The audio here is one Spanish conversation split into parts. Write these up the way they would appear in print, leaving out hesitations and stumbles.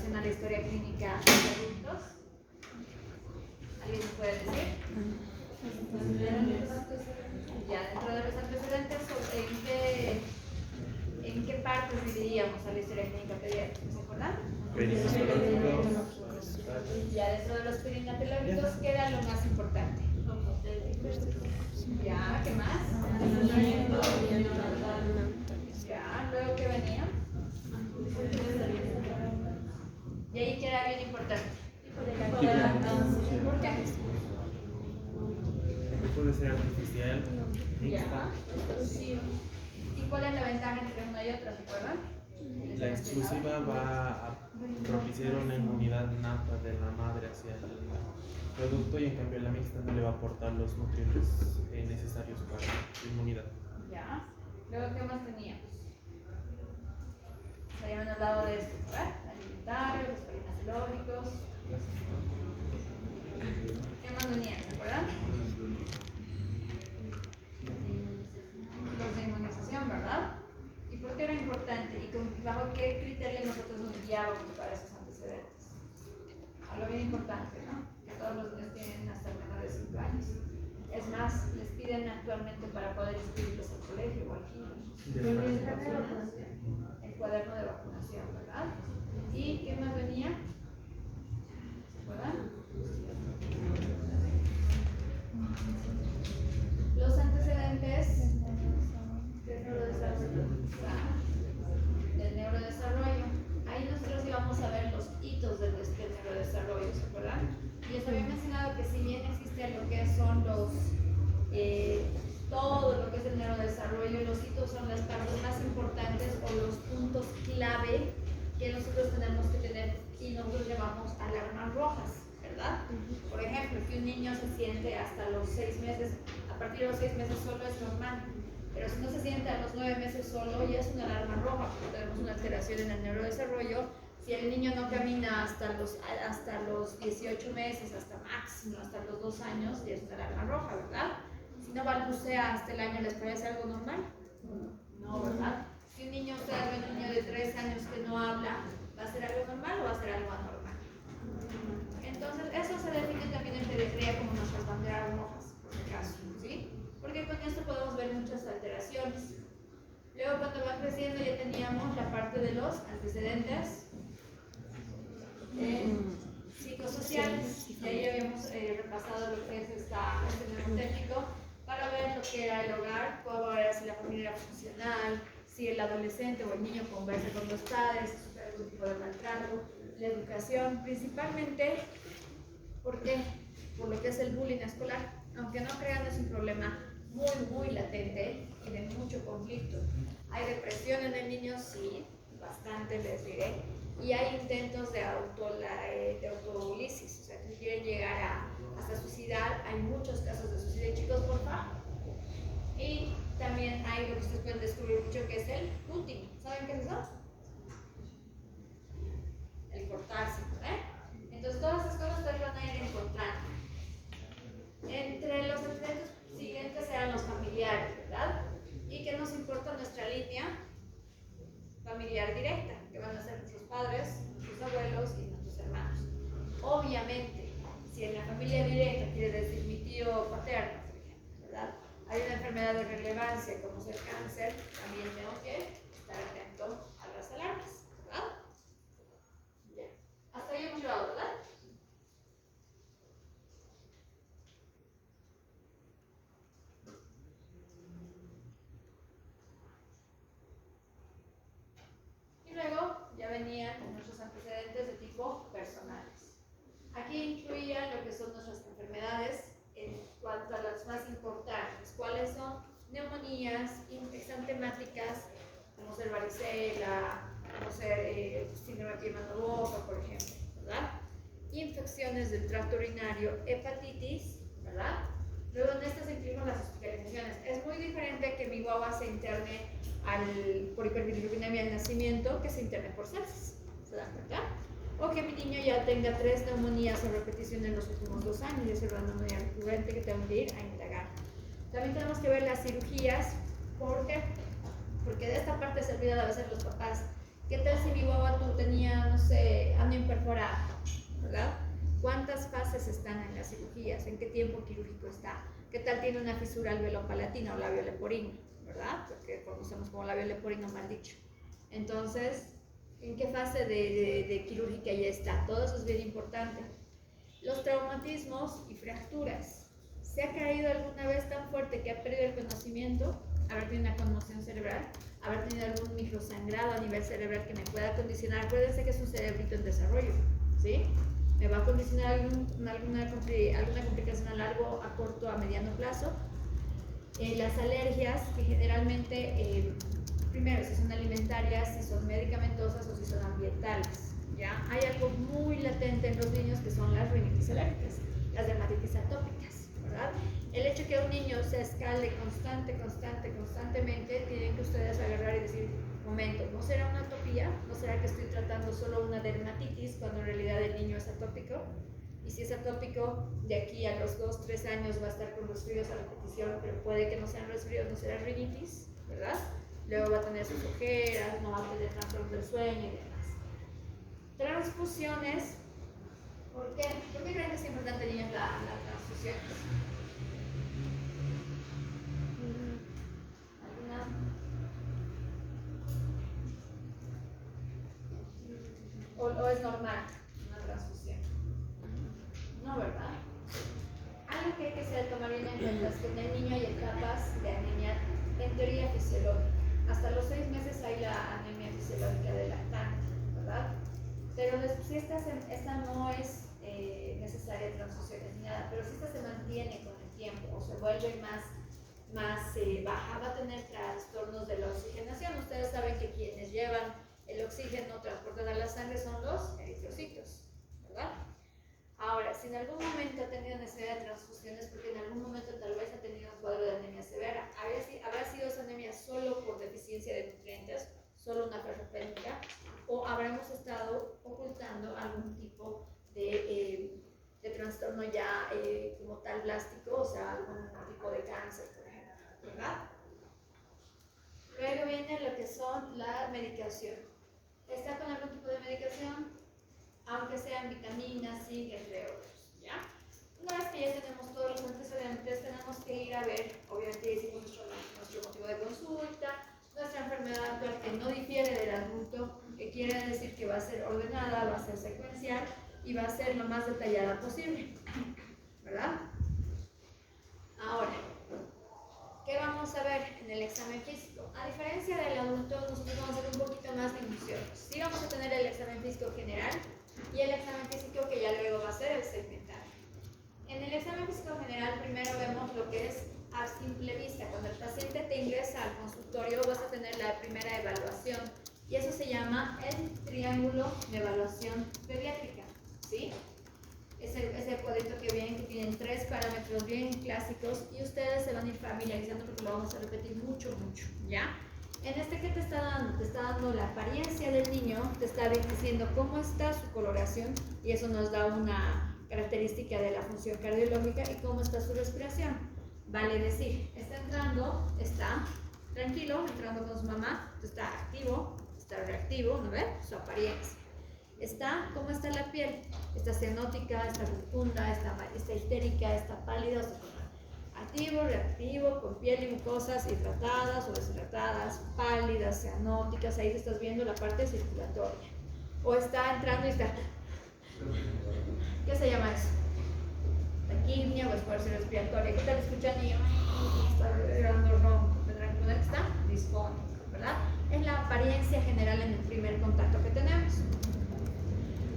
relación a la historia clínica de adultos? ¿Alguien me puede decir? Ya, dentro de los antecedentes, ¿en qué partes dividiríamos a la historia clínica pediátrica? ¿Se acuerdan? Ya, dentro de los perinatológicos, ¿qué era lo más importante? Ya, ¿qué más? Ya, luego ¿qué venía? Y ahí queda bien importante. ¿Por qué? Puede ser artificial, Ya. ¿Y cuál es la ventaja entre una y otra? ¿Se acuerdan? La exclusiva va a propiciar una inmunidad nata de la madre hacia el producto y en cambio la mixta no le va a aportar los nutrientes necesarios para la inmunidad. Ya. Luego, ¿qué más teníamos? Habían hablado de esto, ¿verdad? Alimentarios, los perinatológicos. ¿Qué más venían? ¿Se acuerdan? Los de inmunización, ¿verdad? ¿Y por qué era importante? ¿Y bajo qué criterio nosotros nos guiábamos para esos antecedentes? Algo bien importante, ¿no? Que todos los niños tienen hasta menos de 5 años. Es más, les piden actualmente para poder inscribirlos al colegio o aquí. El cuaderno de vacunación, ¿verdad? ¿Y qué más venía? ¿Se acuerdan? Los antecedentes del neurodesarrollo. Ahí nosotros íbamos a ver los hitos del neurodesarrollo, ¿se acuerdan? Y les había mencionado que si bien existe lo que son los todo lo que es el neurodesarrollo, los hitos son las partes más importantes o los puntos clave que nosotros tenemos que tener y nosotros llamamos alarmas rojas, ¿verdad? Por ejemplo, que un niño se siente hasta los 6 meses, a partir de los 6 meses solo es normal, pero si no se siente a los 9 meses solo ya es una alarma roja porque tenemos una alteración en el neurodesarrollo. Si el niño no camina hasta los 18 meses, hasta máximo, hasta los 2 años, ya es una alarma roja, ¿verdad? Si no balbucea hasta el año, ¿les parece algo normal? No, ¿verdad? Si un niño, ustedes ven un niño de 3 años que no habla, ¿va a ser algo normal o va a ser algo anormal? Entonces, eso se define también en pediatría como nuestras banderas rojas, por si acaso, ¿sí? Porque con esto podemos ver muchas alteraciones. Luego, cuando va creciendo, ya teníamos la parte de los antecedentes psicosociales. Y ahí habíamos repasado lo que es este mnemotécnico para ver lo que era el hogar, cómo era si la familia era funcional, si el adolescente o el niño conversa con los padres, si sufre algún tipo de maltrato, la educación, principalmente, ¿por qué? Por lo que es el bullying escolar. Aunque no crean, es un problema muy latente y de mucho conflicto. ¿Hay depresión en el niño? Sí, bastante les diré. Y hay intentos de autobulisis, o sea, que quieren llegar hasta suicidar. Hay muchos casos de suicidio, chicos, por favor. Y también hay lo que ustedes pueden descubrir mucho, que es el cutting. ¿Saben qué es eso? El cortarse, ¿eh? Entonces, todas esas cosas ustedes van a ir encontrando. Entre los antecedentes siguientes eran los familiares, ¿verdad? ¿Y qué nos importa nuestra línea familiar directa? Que van a ser nuestros padres, nuestros abuelos y nuestros hermanos. Obviamente, si en la familia directa, quiere decir mi tío paterno, por ejemplo, ¿verdad? Hay una enfermedad de relevancia como es el cáncer, también tengo que estar atento a las alarmas, ¿verdad? Bien. Hasta ahí hemos llegado, ¿verdad? Y luego ya venían nuestros antecedentes de tipo personales. Aquí incluían lo que son nuestras enfermedades en cuanto a las más importantes. ¿Cuáles son? Neumonías, exantemáticas, como ser varicela, como ser síndrome de mano-boca, por ejemplo, ¿verdad? Infecciones del tracto urinario, hepatitis, ¿verdad? Luego en estas incluimos las hospitalizaciones. Es muy diferente que mi guagua se interne por hiperbilirubinemia al nacimiento que se interne por sepsis, ¿se dan cuenta? O que mi niño ya tenga 3 neumonías a repetición en los últimos 2 años, y es una neumonía recurrente que tengo que ir a indagar. También tenemos que ver las cirugías. ¿Por qué? Porque de esta parte se olvidan a veces los papás. ¿Qué tal si mi guagua tenía, no sé, ano mejorado, ¿verdad? ¿Cuántas fases están en las cirugías? ¿En qué tiempo quirúrgico está? ¿Qué tal tiene una fisura alveolo-palatina o labio leporino? ¿Verdad? Porque conocemos como labio leporino mal dicho. Entonces, ¿en qué fase de quirúrgica ya está? Todo eso es bien importante. Los traumatismos y fracturas. ¿Se ha caído alguna vez tan fuerte que ha perdido el conocimiento? Haber tenido una conmoción cerebral, haber tenido algún microsangrado a nivel cerebral que me pueda condicionar. Acuérdense que es un cerebrito en desarrollo, ¿sí? Me va a condicionar alguna complicación a largo, a corto, a mediano plazo. Las alergias, que generalmente, primero, si son alimentarias, si son medicamentosas o si son ambientales, ¿ya? Hay algo muy latente en los niños que son las rinitis alérgicas, las dermatitis atópicas, ¿verdad? El hecho que un niño se escalde constantemente, tienen que ustedes agarrar y decir, momento, ¿no será una atopía? ¿No será que estoy tratando solo una dermatitis cuando en realidad el niño es atópico? Y si es atópico, de aquí a los 2-3 años va a estar con resfríos a repetición, pero puede que no sean resfríos, no será rinitis, ¿verdad? Luego va a tener sus ojeras, no va a tener trastornos del sueño y demás. Transfusiones. ¿Por qué? ¿Por qué creen que es importante, niños, las transfusiones? ¿O es normal una transfusión? No, ¿verdad? Algo que hay que tomar bien en cuenta es que en el niño hay etapas de anemia en teoría fisiológica. Hasta los 6 meses hay la anemia fisiológica del lactante, ¿verdad? Pero si esta no es necesaria transfusiones ni nada, pero si esta se mantiene con el tiempo o se vuelve más baja, va a tener trastornos de la oxigenación. Ustedes saben que quienes llevan el oxígeno transportado a la sangre son los eritrocitos, ¿verdad? Ahora, si en algún momento ha tenido necesidad de transfusiones, porque en algún momento tal vez ha tenido un cuadro de anemia severa, ¿habrá sido esa anemia solo por deficiencia de nutrientes, solo una ferropénica, o habremos estado ocultando algún tipo de trastorno ya como tal plástico, o sea, algún tipo de cáncer, por ejemplo, ¿verdad? Luego viene lo que son la medicación. ¿Está con algún tipo de medicación? Aunque sean vitaminas, zinc, entre otros, ¿ya? Una vez que ya tenemos todos los antecedentes, tenemos que ir a ver, obviamente hicimos nuestro motivo de consulta, nuestra enfermedad actual que no difiere del adulto, que quiere decir que va a ser ordenada, va a ser secuencial y va a ser lo más detallada posible, ¿verdad? Ahora, ¿qué vamos a ver en el examen físico? A diferencia del adulto, nosotros vamos a ser un poquito más minuciosos. Sí vamos a tener el examen físico general y el examen físico que ya luego va a ser el segmental. En el examen físico general primero vemos lo que es a simple vista. Cuando el paciente te ingresa al consultorio vas a tener la primera evaluación y eso se llama el triángulo de evaluación pediátrica, ¿sí? Ese cuadrito que ven que tienen 3 parámetros bien clásicos y ustedes se van a ir familiarizando porque lo vamos a repetir mucho, ¿ya? En este que te está dando, la apariencia del niño, te está diciendo cómo está su coloración y eso nos da una característica de la función cardiológica y cómo está su respiración. Vale decir, está tranquilo, entrando con su mamá, está activo, está reactivo, ¿no ven? Su apariencia. ¿Cómo está la piel? Está cianótica, está profunda, está histérica, está pálida, está activo, reactivo, con piel y mucosas hidratadas o deshidratadas, pálidas, cianóticas, ahí te estás viendo la parte circulatoria. O está entrando y está... ¿Qué se llama eso? Taquimia o esfuerzo respiratorio. ¿Qué tal escuchan? Y está respirando ronco. Tendrán que poner que está disfónico, ¿verdad? Es la apariencia general en el primer contacto que tenemos.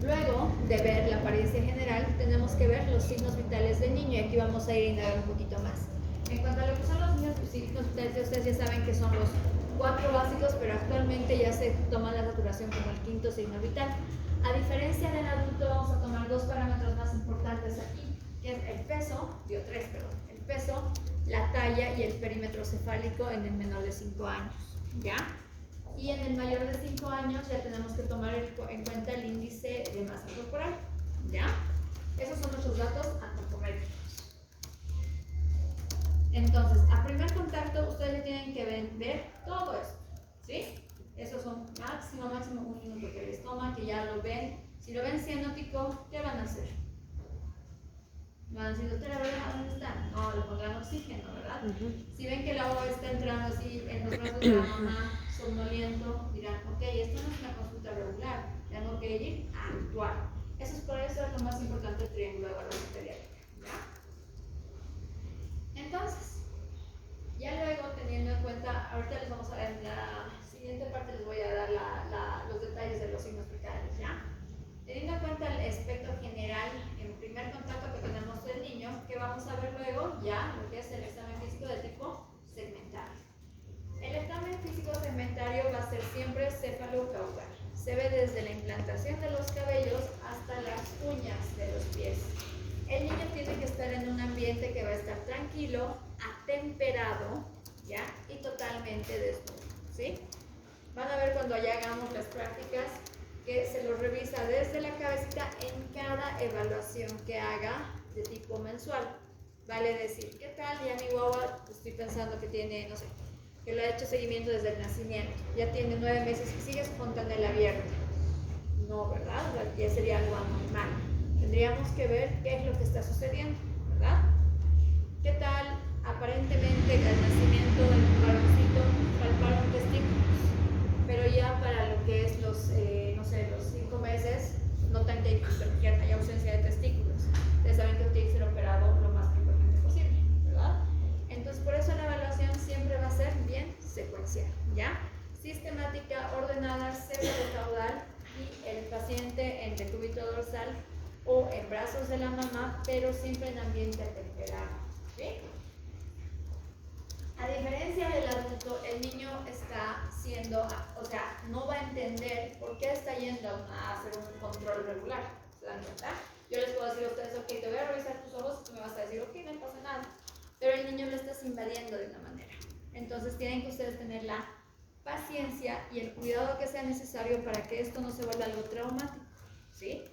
Luego de ver la apariencia general, tenemos que ver los signos vitales del niño y aquí vamos a ir a indagar un poquito más. En cuanto a lo que son los signos vitales, ustedes ya saben que son los 4 básicos, pero actualmente ya se toma la saturación como el 5.º signo vital. A diferencia del adulto, vamos a tomar 2 parámetros más importantes aquí, que es el peso, el peso, la talla y el perímetro cefálico en el menor de 5 años, ¿ya? Y en el mayor de 5 años ya tenemos que tomar en cuenta el índice de masa corporal, ¿ya? Esos son nuestros datos antropométricos. Entonces, a primer contacto, ustedes ya tienen que ver todo esto, ¿sí? Esos son máximo 1 minuto que les toma, que ya lo ven Si lo ven cianótico, ¿qué van a hacer? Van a decir, doctora, ¿dónde está? No, le pondrán oxígeno, ¿verdad? Si ven que el agua está entrando así en los brazos de la mamá, somnoliento, dirán, ok, esto no es una consulta regular, tengo que ir a actuar. Eso es por eso lo más importante del triángulo de evaluación pediátrica, ¿ya? Entonces, ya luego teniendo en cuenta, ahorita les vamos a dar en la siguiente parte, les voy a dar los detalles de los signos fecales, ¿ya? Teniendo en cuenta el aspecto general, en primer contacto que tenemos del niño, que vamos a ver luego ya lo que es el examen físico de tipo segmentario. El examen físico segmentario va a ser siempre céfalo-caudal. Se ve desde la implantación de los cabellos hasta las uñas de los pies. El niño tiene que estar en un ambiente que va a estar tranquilo, atemperado, ¿ya? Y totalmente desnudo, ¿sí? Van a ver cuando ya hagamos las prácticas que se lo revisa desde la cabecita en cada evaluación que haga de tipo mensual. Vale decir, ¿qué tal? Ya mi guagua, estoy pensando que tiene, no sé, que lo ha hecho seguimiento desde el nacimiento. Ya tiene 9 meses y sigue su fontanela abierta. No, ¿verdad? Ya sería algo anormal. Tendríamos que ver qué es lo que está sucediendo, ¿verdad? ¿Qué tal? Aparentemente al nacimiento del varoncito palparon testículos, pero ya para lo que es los 5 meses, notan que hay ausencia de testículos. Ustedes saben que tiene que ser operado lo más frecuentemente posible, ¿verdad? Entonces, por eso la evaluación siempre va a ser bien secuencial, ¿ya? Sistemática, ordenada, céfalo-caudal y el paciente en decúbito dorsal o en brazos de la mamá, pero siempre en ambiente temperado, ¿sí? A diferencia del adulto, el niño está siendo, o sea, no va a entender por qué está yendo a hacer un control regular. ¿Se dan cuenta? Yo les puedo decir a ustedes, ok, te voy a revisar tus ojos y tú me vas a decir, ok, no pasa nada. Pero el niño lo estás invadiendo de una manera. Entonces tienen que ustedes tener la paciencia y el cuidado que sea necesario para que esto no se vuelva algo traumático, ¿sí?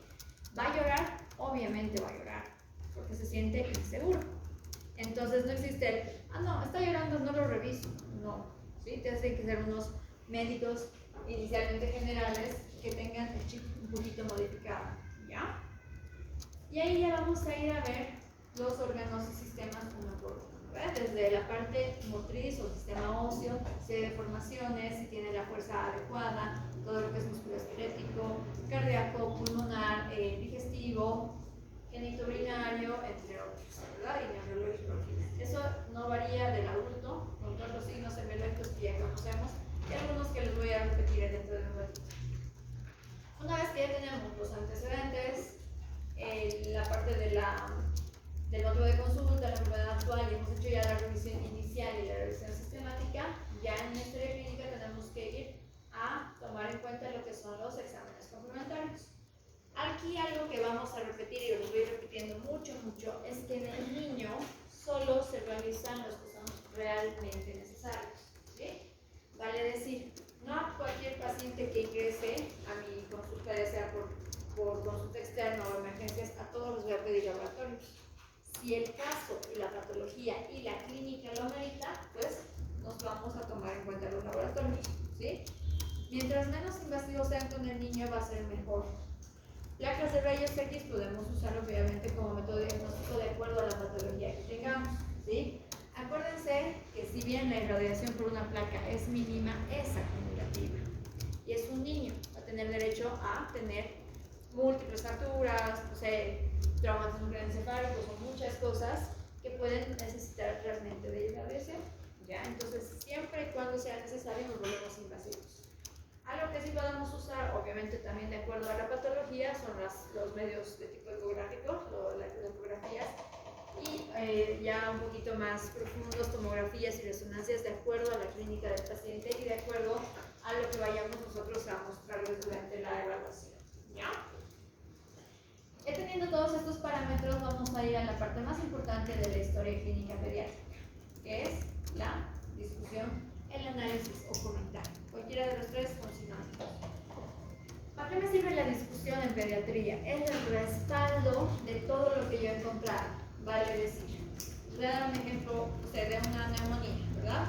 ¿Va a llorar? Obviamente va a llorar, porque se siente inseguro. Entonces no existe el, no, está llorando, no lo reviso. No, ¿sí? Tienen que ser unos médicos inicialmente generales que tengan el chip un poquito modificado, ¿ya? Y ahí ya vamos a ir a ver los órganos y sistemas uno por uno, ¿verdad? Desde la parte motriz o sistema óseo, si hay deformaciones, si tiene la fuerza adecuada, todo lo que es musculoesquelético, cardíaco, pulmonar, digestivo, genitourinario, entre otros, ¿verdad? Y neurológico. Eso no varía del adulto, con todos los signos semiológicos que ya conocemos, y algunos que les voy a repetir dentro de un ratito. Una vez que ya tenemos los antecedentes, la parte del motivo de consulta, la enfermedad actual, y hemos hecho ya la revisión inicial y la revisión sistemática, ya en la historia clínica tenemos que ir a tomar en cuenta lo que son los exámenes complementarios. Aquí algo que vamos a repetir, y lo voy repitiendo mucho, es que en el niño solo se realizan los que son realmente necesarios, ¿sí? Vale decir, no a cualquier paciente que ingrese a mi consulta, ya sea por consulta externa o emergencias, a todos los voy a pedir laboratorios. Si el caso y la patología y la clínica lo amerita, pues nos vamos a tomar en cuenta los laboratorios, ¿sí? Mientras menos invasivos sean con el niño, va a ser mejor. Placas de rayos X podemos usar obviamente como método diagnóstico de acuerdo a la patología que tengamos, ¿sí? Acuérdense que si bien la irradiación por una placa es mínima, es acumulativa. Y es un niño, va a tener derecho a tener múltiples fracturas, no sé, traumatismos craneoencefálicos o muchas cosas que pueden necesitar realmente de irradiación, ¿ya? Entonces, siempre y cuando sea necesario, nos volvemos invasivos. Algo que sí podemos usar, obviamente también de acuerdo a la patología, son los medios de tipo ecográfico, las ecografías, y ya un poquito más profundos, tomografías y resonancias de acuerdo a la clínica del paciente y de acuerdo a lo que vayamos nosotros a mostrarles durante la evaluación, ¿ya? Teniendo todos estos parámetros, vamos a ir a la parte más importante de la historia clínica pediátrica, que es la discusión, el análisis o comentario. Cualquiera de los tres son sinónimos. ¿Para qué me sirve la discusión en pediatría? Es el respaldo de todo lo que yo he encontrado. Vale decir, voy a dar un ejemplo de una neumonía, ¿verdad?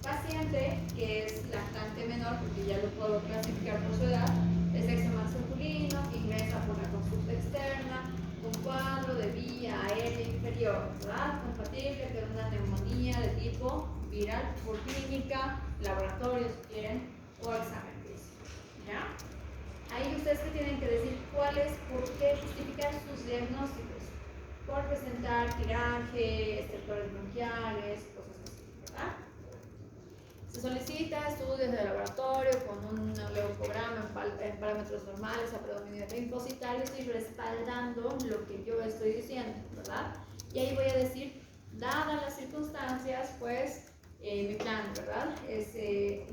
Paciente que es lactante menor, porque ya lo puedo clasificar por su edad, de sexo masculino que ingresa por la consulta externa con cuadro de vía aérea inferior, ¿verdad? Compatible con una neumonía de tipo viral por clínica, laboratorio si quieren, o examen físico, ¿ya? Ahí ustedes que tienen que decir cuáles, por qué justificar sus diagnósticos, por presentar tiraje, estertores bronquiales, cosas así, ¿verdad? Se solicita estudios de laboratorio con un leucograma en parámetros normales a predominio linfocitario y respaldando lo que yo estoy diciendo, ¿verdad? Y ahí voy a decir, dadas las circunstancias, pues mi plan, ¿verdad? Es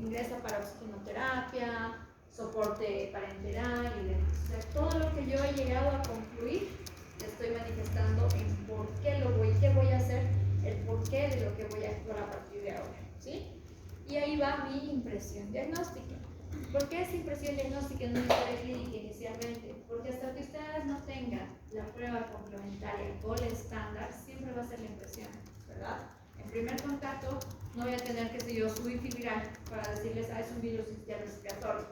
ingresa para oxigenoterapia, soporte parenteral y demás. O sea, todo lo que yo he llegado a concluir, te estoy manifestando en por qué lo voy, qué voy a hacer, el porqué de lo que voy a actuar a partir de ahora, ¿sí? Y ahí va mi impresión diagnóstica. ¿Por qué es impresión diagnóstica en una historia clínica inicialmente? Porque hasta que ustedes no tengan la prueba complementaria gol estándar, siempre va a ser la impresión, ¿verdad? En primer contacto no voy a tener, qué sé yo, su wifi viral para decirles, es un virus respiratorio,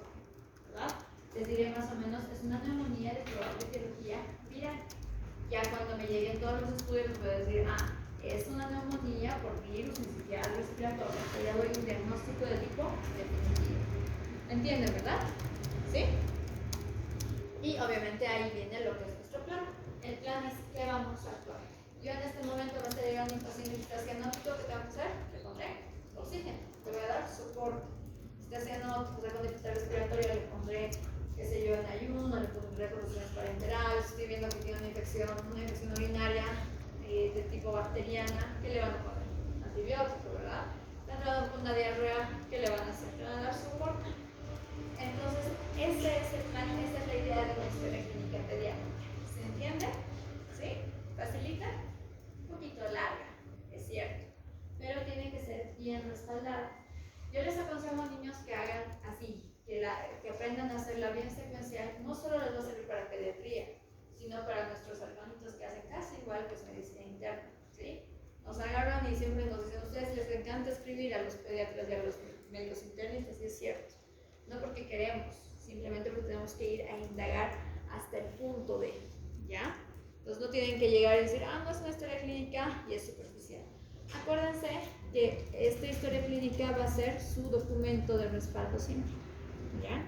¿verdad? Les diré más o menos, es una neumonía de probable etiología viral. Ya cuando me lleguen todos los estudios, les voy a decir, es una neumonía por virus sincitial respiratorio. Ya doy un diagnóstico de tipo definitivo. ¿Entienden, verdad? ¿Sí? Y obviamente ahí viene lo que es nuestro plan. El plan es qué vamos a actuar. Yo en este momento me está llegando un paciente que está cianótico, ¿qué tengo que hacer? Le pondré oxígeno, le voy a dar soporte. Si está cianótico, con dificultad respiratoria, le pondré, qué sé yo, en ayuno, le pondré producciones parenterales. Estoy viendo que tiene una infección urinaria de tipo bacteriana, ¿qué le van a poner? Antibiótico, ¿verdad? Está entrando con una diarrea, ¿qué le van a hacer? Le van a dar soporte. Entonces, ese es el plan, esa es la idea de una historia clínica pediátrica. ¿Se entiende? ¿Sí? ¿Facilita? Un poquito larga, es cierto, pero tiene que ser bien respaldada. Yo les aconsejo a niños que hagan así, que aprendan a hacerla bien secuencial. No solo les va a servir para pediatría, sino para nuestros hermanitos que hacen casi igual que es medicina interna, ¿sí? Nos agarran y siempre nos dicen, a ustedes les encanta escribir a los pediatras y a los médicos internistas, y es cierto. No porque queremos, simplemente porque tenemos que ir a indagar hasta el punto de, ¿ya? Entonces no tienen que llegar y decir, no es una historia clínica y es superficial. Acuérdense que esta historia clínica va a ser su documento de respaldo simple, ¿ya?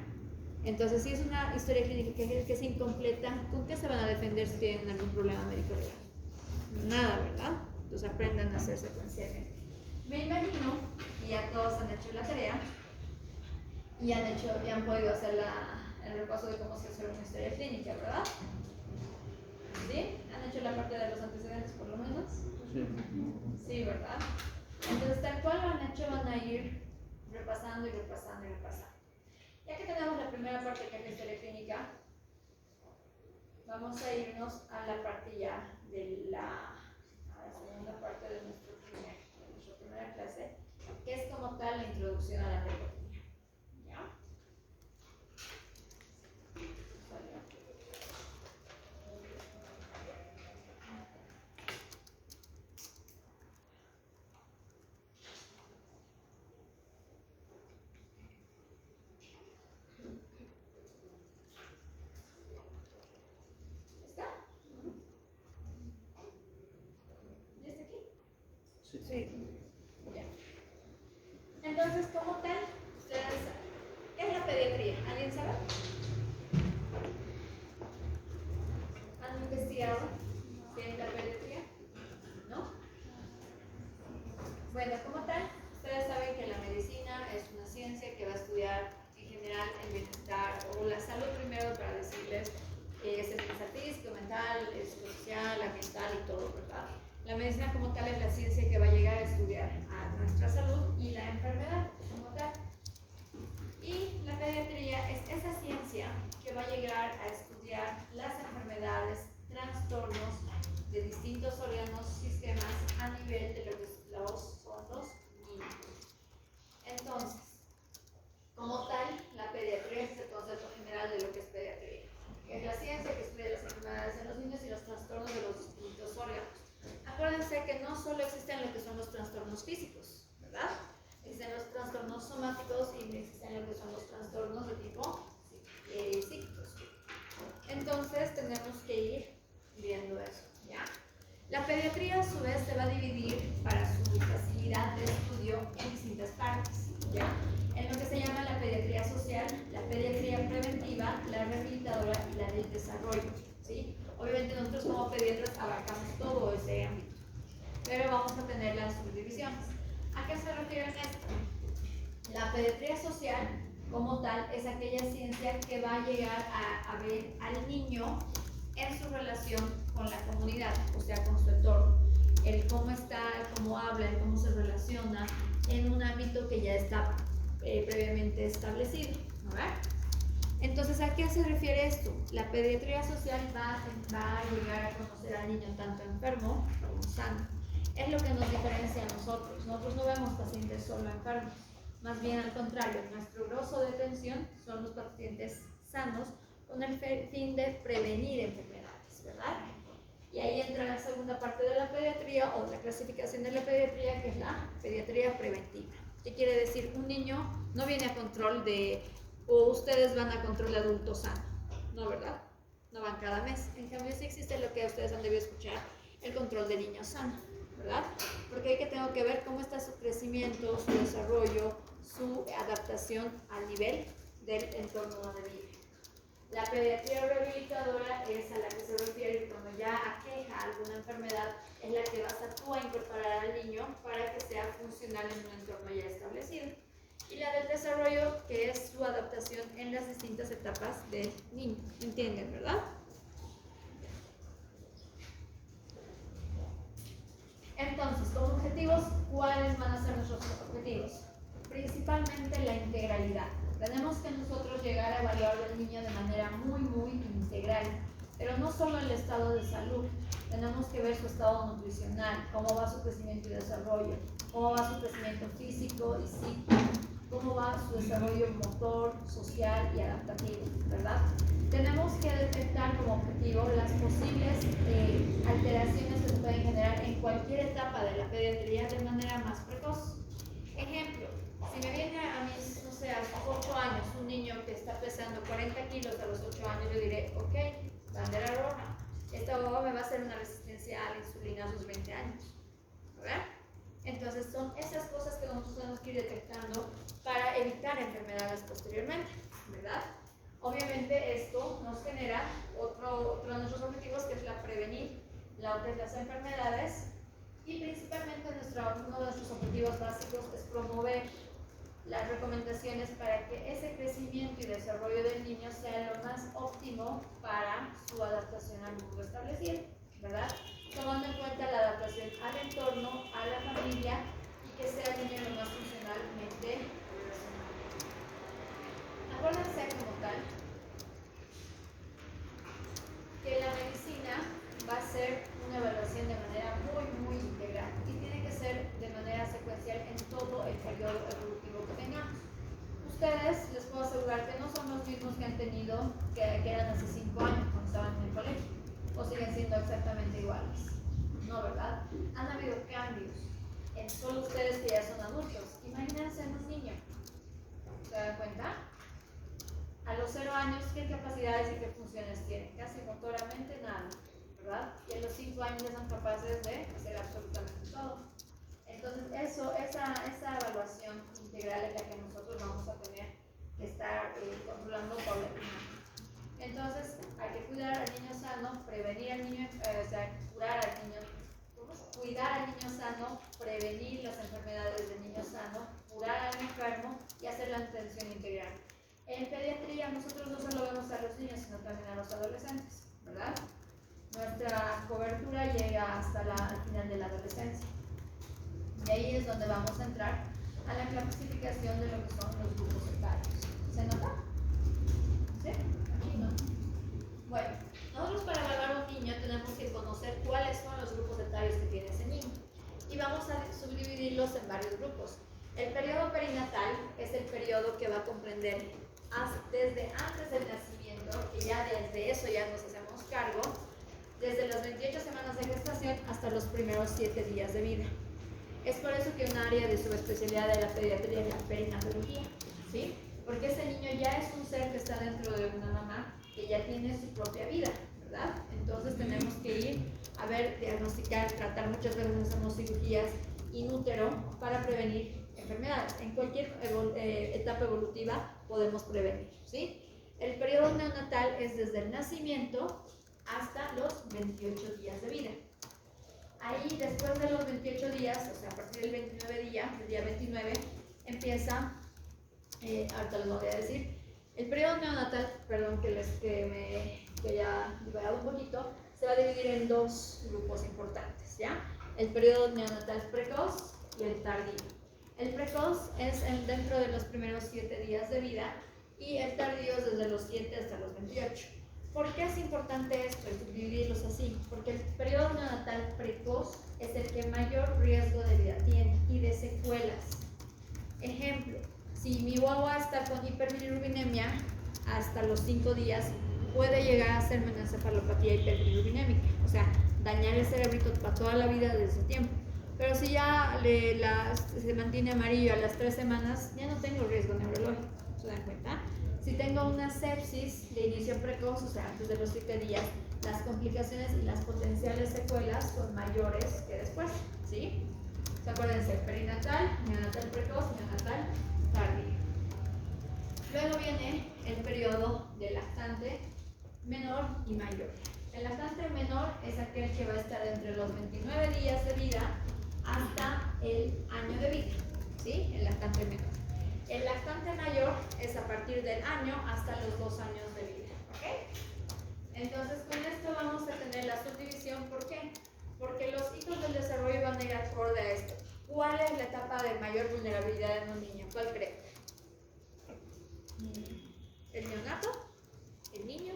Entonces, si es una historia clínica que es incompleta, ¿con qué se van a defender si tienen algún problema médico real? Nada, ¿verdad? Entonces aprendan a hacer secuencialmente. Me imagino que ya todos han hecho la tarea y han podido hacer el repaso de cómo se hace una historia clínica, ¿verdad? ¿Sí? ¿Han hecho la parte de los antecedentes por lo menos? Sí. Sí, ¿verdad? Entonces, tal cual lo han hecho, van a ir repasando y repasando y repasando. Ya que tenemos la primera parte que es la historia clínica, vamos a irnos a la parte ya de la segunda parte de nuestra primera clase, que es como tal la introducción a la neumonía. ¿Ya? Sí. Bien. Entonces, como tal, ustedes saben, ¿qué es la pediatría? ¿Alguien sabe? ¿Han investigado qué es la pediatría? ¿No? Bueno, como tal, ustedes saben que la medicina es una ciencia que va a estudiar en general el bienestar o la salud primero para decirles es el bienestar físico, mental, social, ambiental y todo, ¿verdad? La medicina como tal es la ciencia que va a llegar a estudiar a nuestra salud y la enfermedad como tal. Y la pediatría es esa ciencia que va a llegar a estudiar las enfermedades, trastornos de distintos órganos, sistemas a nivel de lo que son los niños. Entonces, como tal, la pediatría es el concepto general de lo que es pediatría. Es la ciencia que estudia las enfermedades en los niños y los trastornos de los distintos órganos. Acuérdense que no solo existen lo que son los trastornos físicos, ¿verdad? Existen los trastornos somáticos y existen lo que son los trastornos de tipo psíquico. pediatría a su vez se va a dividir para su facilidad de estudio en distintas partes, ¿ya? En lo que se llama la pediatría social, la pediatría preventiva, la rehabilitadora y la del desarrollo, ¿sí? Obviamente nosotros como pediatras abarcamos todo ese ámbito, pero vamos a tener las subdivisiones. ¿A qué se refieren esto? La pediatría social como tal es aquella ciencia que va a llegar a ver al niño en su relación con la comunidad, o sea, con su entorno, el cómo está, cómo habla, el cómo se relaciona en un ámbito que ya está previamente establecido, ¿verdad? Entonces, ¿a qué se refiere esto? La pediatría social va a llegar a conocer al niño tanto enfermo como sano. Es lo que nos diferencia a nosotros. Nosotros no vemos pacientes solo enfermos, más bien al contrario, nuestro grosso de atención son los pacientes sanos con el fin de prevenir enfermedades, ¿verdad? Y ahí entra la segunda parte de la pediatría o la clasificación de la pediatría, que es la pediatría preventiva. ¿Qué quiere decir? Un niño no viene a control o ustedes van a control de adulto sano, ¿no, verdad? No van cada mes. En cambio, sí existe lo que ustedes han debido escuchar, el control de niño sano, ¿verdad? Porque hay que tengo que ver cómo está su crecimiento, su desarrollo, su adaptación al nivel del entorno donde vive. La pediatría rehabilitadora es a la que se refiere cuando ya aqueja alguna enfermedad, es la que vas a tú a incorporar al niño para que sea funcional en un entorno ya establecido. Y la del desarrollo, que es su adaptación en las distintas etapas del niño. ¿Entienden, verdad? Entonces, como objetivos, ¿cuáles van a ser nuestros objetivos? Principalmente la integralidad. Tenemos que nosotros llegar a evaluar al niño de manera muy integral, pero no solo el estado de salud, tenemos que ver su estado nutricional, cómo va su crecimiento y desarrollo, cómo va su crecimiento físico y psíquico, cómo va su desarrollo motor, social y adaptativo, ¿verdad? Tenemos que detectar como objetivo las posibles alteraciones que se pueden generar en cualquier etapa de la pediatría de manera más precoz. Ejemplo, si me viene a mis, no sé, a los 8 años un niño que está pesando 40 kilos a los 8 años, yo diré, ok, bandera roja, esta boba me va a hacer una resistencia a la insulina a sus 20 años, ¿verdad? Entonces son esas cosas que nosotros tenemos que ir detectando para evitar enfermedades posteriormente, ¿verdad? Obviamente esto nos genera otro de nuestros objetivos, que es la prevenir la otra de las enfermedades, y principalmente uno de nuestros objetivos básicos es promover las recomendaciones para que ese crecimiento y desarrollo del niño sea lo más óptimo para su adaptación al mundo establecido, ¿verdad? Tomando en cuenta la adaptación al entorno, a la familia, y que sea el niño lo más funcionalmente relacionado. Acuérdense como tal que la medicina va a ser una evaluación de manera muy integral y tiene que ser de manera secuencial en todo el periodo evolutivo que tengamos. Ustedes, les puedo asegurar que no son los mismos que han tenido que eran hace 5 años cuando estaban en el colegio, o siguen siendo exactamente iguales, ¿no, verdad? Han habido cambios en solo ustedes que ya son adultos. Imagínense en un niño, ¿se dan cuenta? A los 0 años, ¿qué capacidades y qué funciones tienen? Casi motoramente nada, ¿verdad? Y a los 5 años ya son capaces de hacer absolutamente todo. Entonces, esa evaluación integral es la que nosotros vamos a tener que estar controlando paulatinamente. Entonces, hay que cuidar al niño sano, prevenir al niño, cuidar al niño sano, prevenir las enfermedades del niño sano, curar al enfermo y hacer la atención integral. En pediatría nosotros no solo vemos a los niños, sino también a los adolescentes, ¿verdad? Nuestra cobertura llega hasta al final de la adolescencia. Y ahí es donde vamos a entrar a la clasificación de lo que son los grupos etarios. ¿Se nota? ¿Sí? Aquí no. Bueno, nosotros para evaluar a un niño tenemos que conocer cuáles son los grupos etarios que tiene ese niño. Y vamos a subdividirlos en varios grupos. El periodo perinatal es el periodo que va a comprender desde antes del nacimiento, que ya desde eso ya nos hacemos cargo, desde las 28 semanas de gestación hasta los primeros 7 días de vida. Es por eso que un área de subespecialidad de la pediatría es la perinatología, ¿sí? Porque ese niño ya es un ser que está dentro de una mamá que ya tiene su propia vida, ¿verdad? Entonces tenemos que ir a ver ver, diagnosticar, tratar. Muchas veces hacemos cirugías in útero para prevenir enfermedades. En cualquier etapa evolutiva podemos prevenir, ¿sí? El periodo neonatal es desde el nacimiento hasta los 28 días de vida. Ahí, después de los 28 días, o sea, a partir del 29 día, del día 29, empieza, ahorita les voy a decir, el periodo neonatal, perdón que ya divagado un poquito, se va a dividir en dos grupos importantes, ¿ya? El periodo neonatal precoz y el tardío. El precoz es dentro de los primeros 7 días de vida y el tardío es desde los 7 hasta los 28. ¿Por qué es importante esto y dividirlos así? Porque el periodo neonatal precoz es el que mayor riesgo de vida tiene y de secuelas. Ejemplo, si mi guagua está con hiperbilirubinemia hasta los 5 días, puede llegar a hacerme una encefalopatía hiperbilirubinémica, o sea, dañar el cerebrito para toda la vida desde ese tiempo. Pero si ya se mantiene amarillo a las 3 semanas, ya no tengo riesgo neurológico, ¿se dan cuenta? Si tengo una sepsis de inicio precoz, o sea, antes de los 7 días, las complicaciones y las potenciales secuelas son mayores que después, ¿sí? ¿Se acuérdense? Perinatal, neonatal precoz, neonatal tardío. Luego viene el periodo de lactante menor y mayor. El lactante menor es aquel que va a estar entre los 29 días de vida hasta el año de vida, ¿sí? El lactante menor. El lactante mayor es a partir del año hasta los 2 años de vida, ¿ok? Entonces, con esto vamos a tener la subdivisión. ¿Por qué? Porque los hitos del desarrollo van a ir acorde a esto. ¿Cuál es la etapa de mayor vulnerabilidad en un niño? ¿Cuál creen? ¿El neonato? ¿El niño?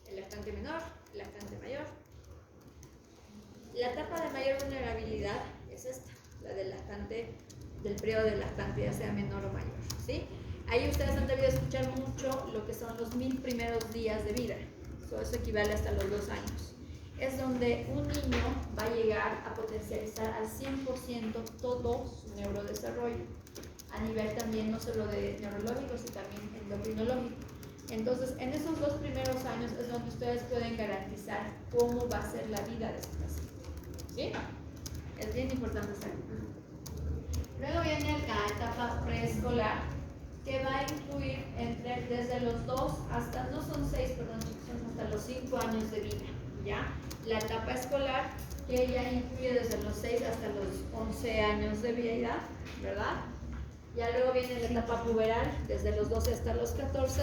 ¿El lactante menor? ¿El lactante mayor? La etapa de mayor vulnerabilidad es esta, la del lactante, del periodo del lactante, ya sea menor o mayor, ¿sí? Ahí ustedes han debido escuchar mucho lo que son los 1000 primeros días de vida. Eso equivale hasta los 2 años. Es donde un niño va a llegar a potencializar al 100% todo su neurodesarrollo, a nivel también no solo de neurológico, sino también endocrinológico. Entonces, en esos 2 primeros años es donde ustedes pueden garantizar cómo va a ser la vida de su paciente, ¿sí? Es bien importante saberlo. Luego viene la etapa preescolar, que va a incluir desde los 2 hasta, no son 6, perdón, son hasta los 5 años de vida, ¿ya? La etapa escolar, que ya incluye desde los 6 hasta los 11 años de vida, ¿verdad? Ya luego viene la etapa puberal, desde los 12 hasta los 14,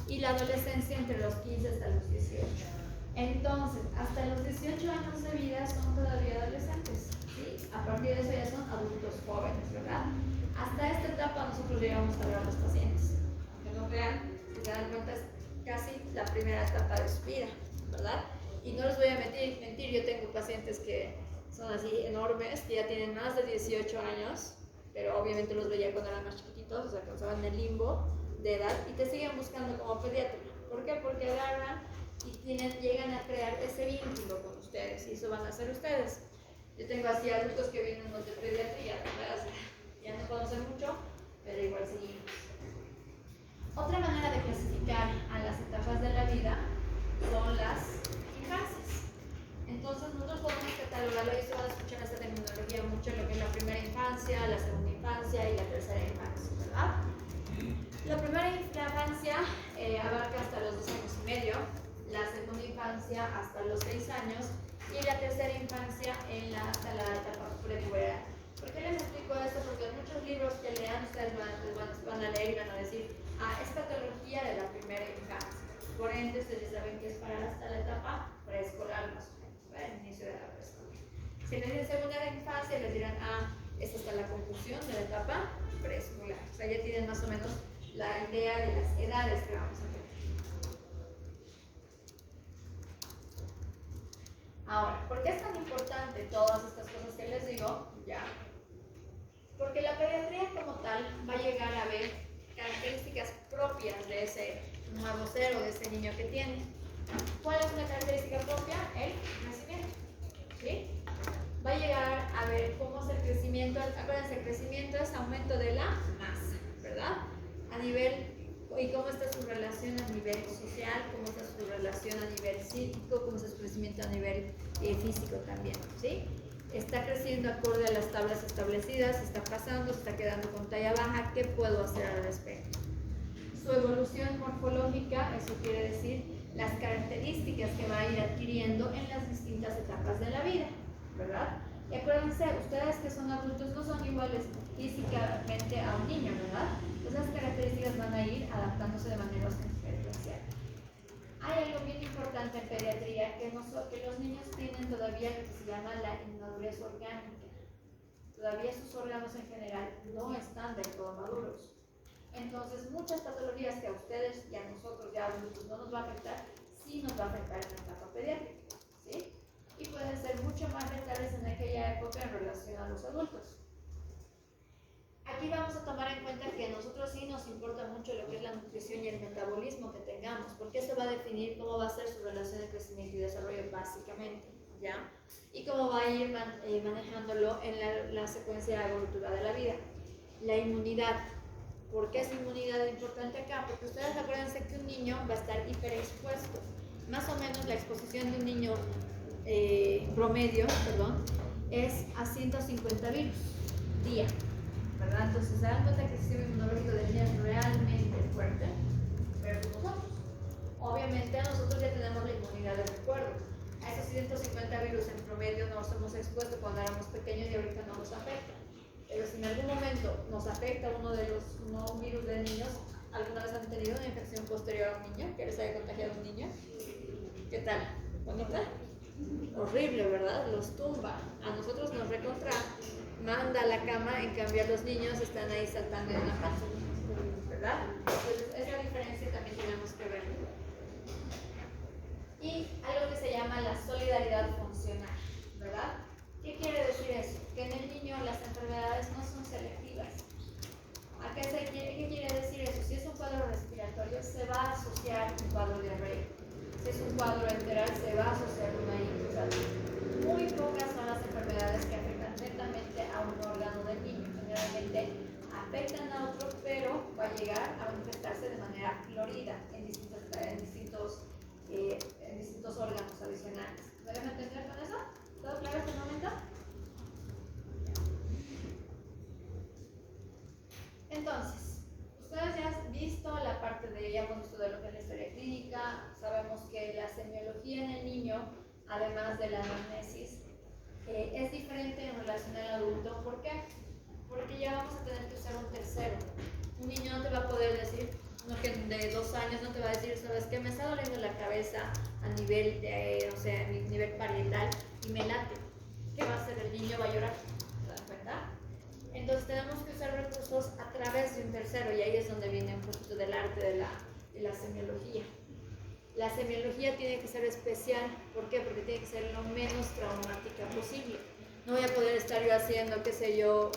y la adolescencia entre los 15 hasta los 18. Entonces, hasta los 18 años de vida son todavía adolescentes, ¿sí? A partir de eso ya son adultos jóvenes, ¿verdad? Hasta esta etapa nosotros llegamos a ver a los pacientes. Aunque no crean, si se dan cuenta, es casi la primera etapa de su vida, ¿verdad? Y no les voy a mentir, yo tengo pacientes que son así enormes, que ya tienen más de 18 años, pero obviamente los veía cuando eran más chiquititos, o sea, cuando estaban en el limbo de edad, y te siguen buscando como pediatra. ¿Por qué? Porque agarran y llegan a crear ese vínculo con ustedes, y eso van a hacer ustedes. Yo tengo así adultos que vienen de pediatría, ¿verdad? Ya no conocen mucho, pero igual seguimos. Otra manera de clasificar a las etapas de la vida son las infancias. Entonces nosotros podemos catalogarlo, y se van a escuchar esta terminología mucho, lo que es la primera infancia, la segunda infancia y la tercera infancia, ¿verdad? La primera infancia abarca hasta los 2 años y medio, la segunda infancia hasta los 6 años y la tercera infancia hasta la etapa prepuberal. ¿Por qué les explico esto? Porque en muchos libros que lean ustedes van a leer y van a decir, es patología de la primera infancia. Por ende, ustedes saben que es para hasta la etapa preescolar más o menos, para el inicio de la preescolar. Si les dicen segunda infancia, les dirán, es hasta la conclusión de la etapa preescolar. O sea, ya tienen más o menos la idea de las edades que vamos a tener. Ahora, ¿por qué es tan importante todas estas cosas que les digo? Ya. Porque la pediatría como tal va a llegar a ver características propias de ese nuevo ser o de ese niño que tiene. ¿Cuál es una característica propia? El crecimiento, ¿sí? Va a llegar a ver cómo es el crecimiento. Acuérdense, el crecimiento es aumento de la masa, ¿verdad? A nivel, y cómo está su relación a nivel nivel social, cómo está su relación a nivel psíquico, cómo está su crecimiento a nivel físico también, ¿sí? Está creciendo acorde a las tablas establecidas, está pasando, se está quedando con talla baja, ¿qué puedo hacer al respecto? Su evolución morfológica, eso quiere decir las características que va a ir adquiriendo en las distintas etapas de la vida, ¿verdad? Y acuérdense, ustedes que son adultos no son iguales físicamente a un niño, ¿verdad? Esas características van a ir adaptándose de manera secuencial. Hay algo bien importante en pediatría, que los niños tienen todavía lo que se llama la inmadurez orgánica. Todavía sus órganos en general no están del todo maduros. Entonces, muchas patologías que a ustedes y a nosotros ya adultos no nos va a afectar, sí nos va a afectar en la etapa pediátrica, ¿sí? Y pueden ser mucho más letales en aquella época en relación a los adultos. Aquí vamos a tomar en cuenta que a nosotros sí nos importa mucho lo que es la nutrición y el metabolismo que tengamos, porque eso va a definir cómo va a ser su relación de crecimiento y desarrollo básicamente, ¿ya? Y cómo va a ir manejándolo en la secuencia evolutiva de la vida. La inmunidad. ¿Por qué es inmunidad importante acá? Porque ustedes acuérdense que un niño va a estar hiperexpuesto. Más o menos la exposición de un niño promedio, es a 150 virus día, ¿verdad? Entonces se dan cuenta que el sistema inmunológico del niño es realmente fuerte versus nosotros. Obviamente nosotros ya tenemos la inmunidad de recuerdo. A esos 150 virus en promedio nos hemos expuesto cuando éramos pequeños y ahorita no nos afecta. Pero si en algún momento nos afecta uno de los virus de niños, ¿alguna vez han tenido una infección posterior a un niño? ¿Que les haya contagiado a un niño? ¿Qué tal? ¿Bonita? Horrible, ¿verdad? Los tumba. A nosotros nos recontra manda a la cama, en cambio a los niños están ahí saltando en la panza, ¿verdad? Entonces esa diferencia también tenemos que ver. Y algo que se llama la solidaridad funcional, ¿verdad? ¿Qué quiere decir eso? Que en el niño las enfermedades no son selectivas. ¿Qué quiere decir eso? Si es un cuadro respiratorio, se va a asociar un cuadro diarreico. Si es un cuadro enteral, se va a asociar una ictus. Muy pocas son las enfermedades que afectan netamente a un órgano del niño. Generalmente afectan a otro, pero va a llegar a manifestarse de manera florida en distintos órganos adicionales. ¿Me dejan entender con eso? ¿Todo claro hasta el momento? Entonces, ustedes ya han visto la parte ya hemos visto de lo que es la historia clínica, sabemos que la semiología en el niño, además de la anamnesis, es diferente en relación al adulto. ¿Por qué? Porque ya vamos a tener que usar un tercero. Un niño no te va a poder decir, uno que de 2 años no te va a decir, ¿sabes qué? Me está doliendo la cabeza a nivel, a nivel parietal y me late. ¿Qué va a hacer? El niño va a llorar. ¿Se dan cuenta? Entonces tenemos que usar recursos a través de un tercero y ahí es donde viene un poquito del arte de la semiología. La semiología tiene que ser especial. ¿Por qué? Porque tiene que ser lo menos traumática posible. No voy a poder estar yo haciendo, qué sé yo,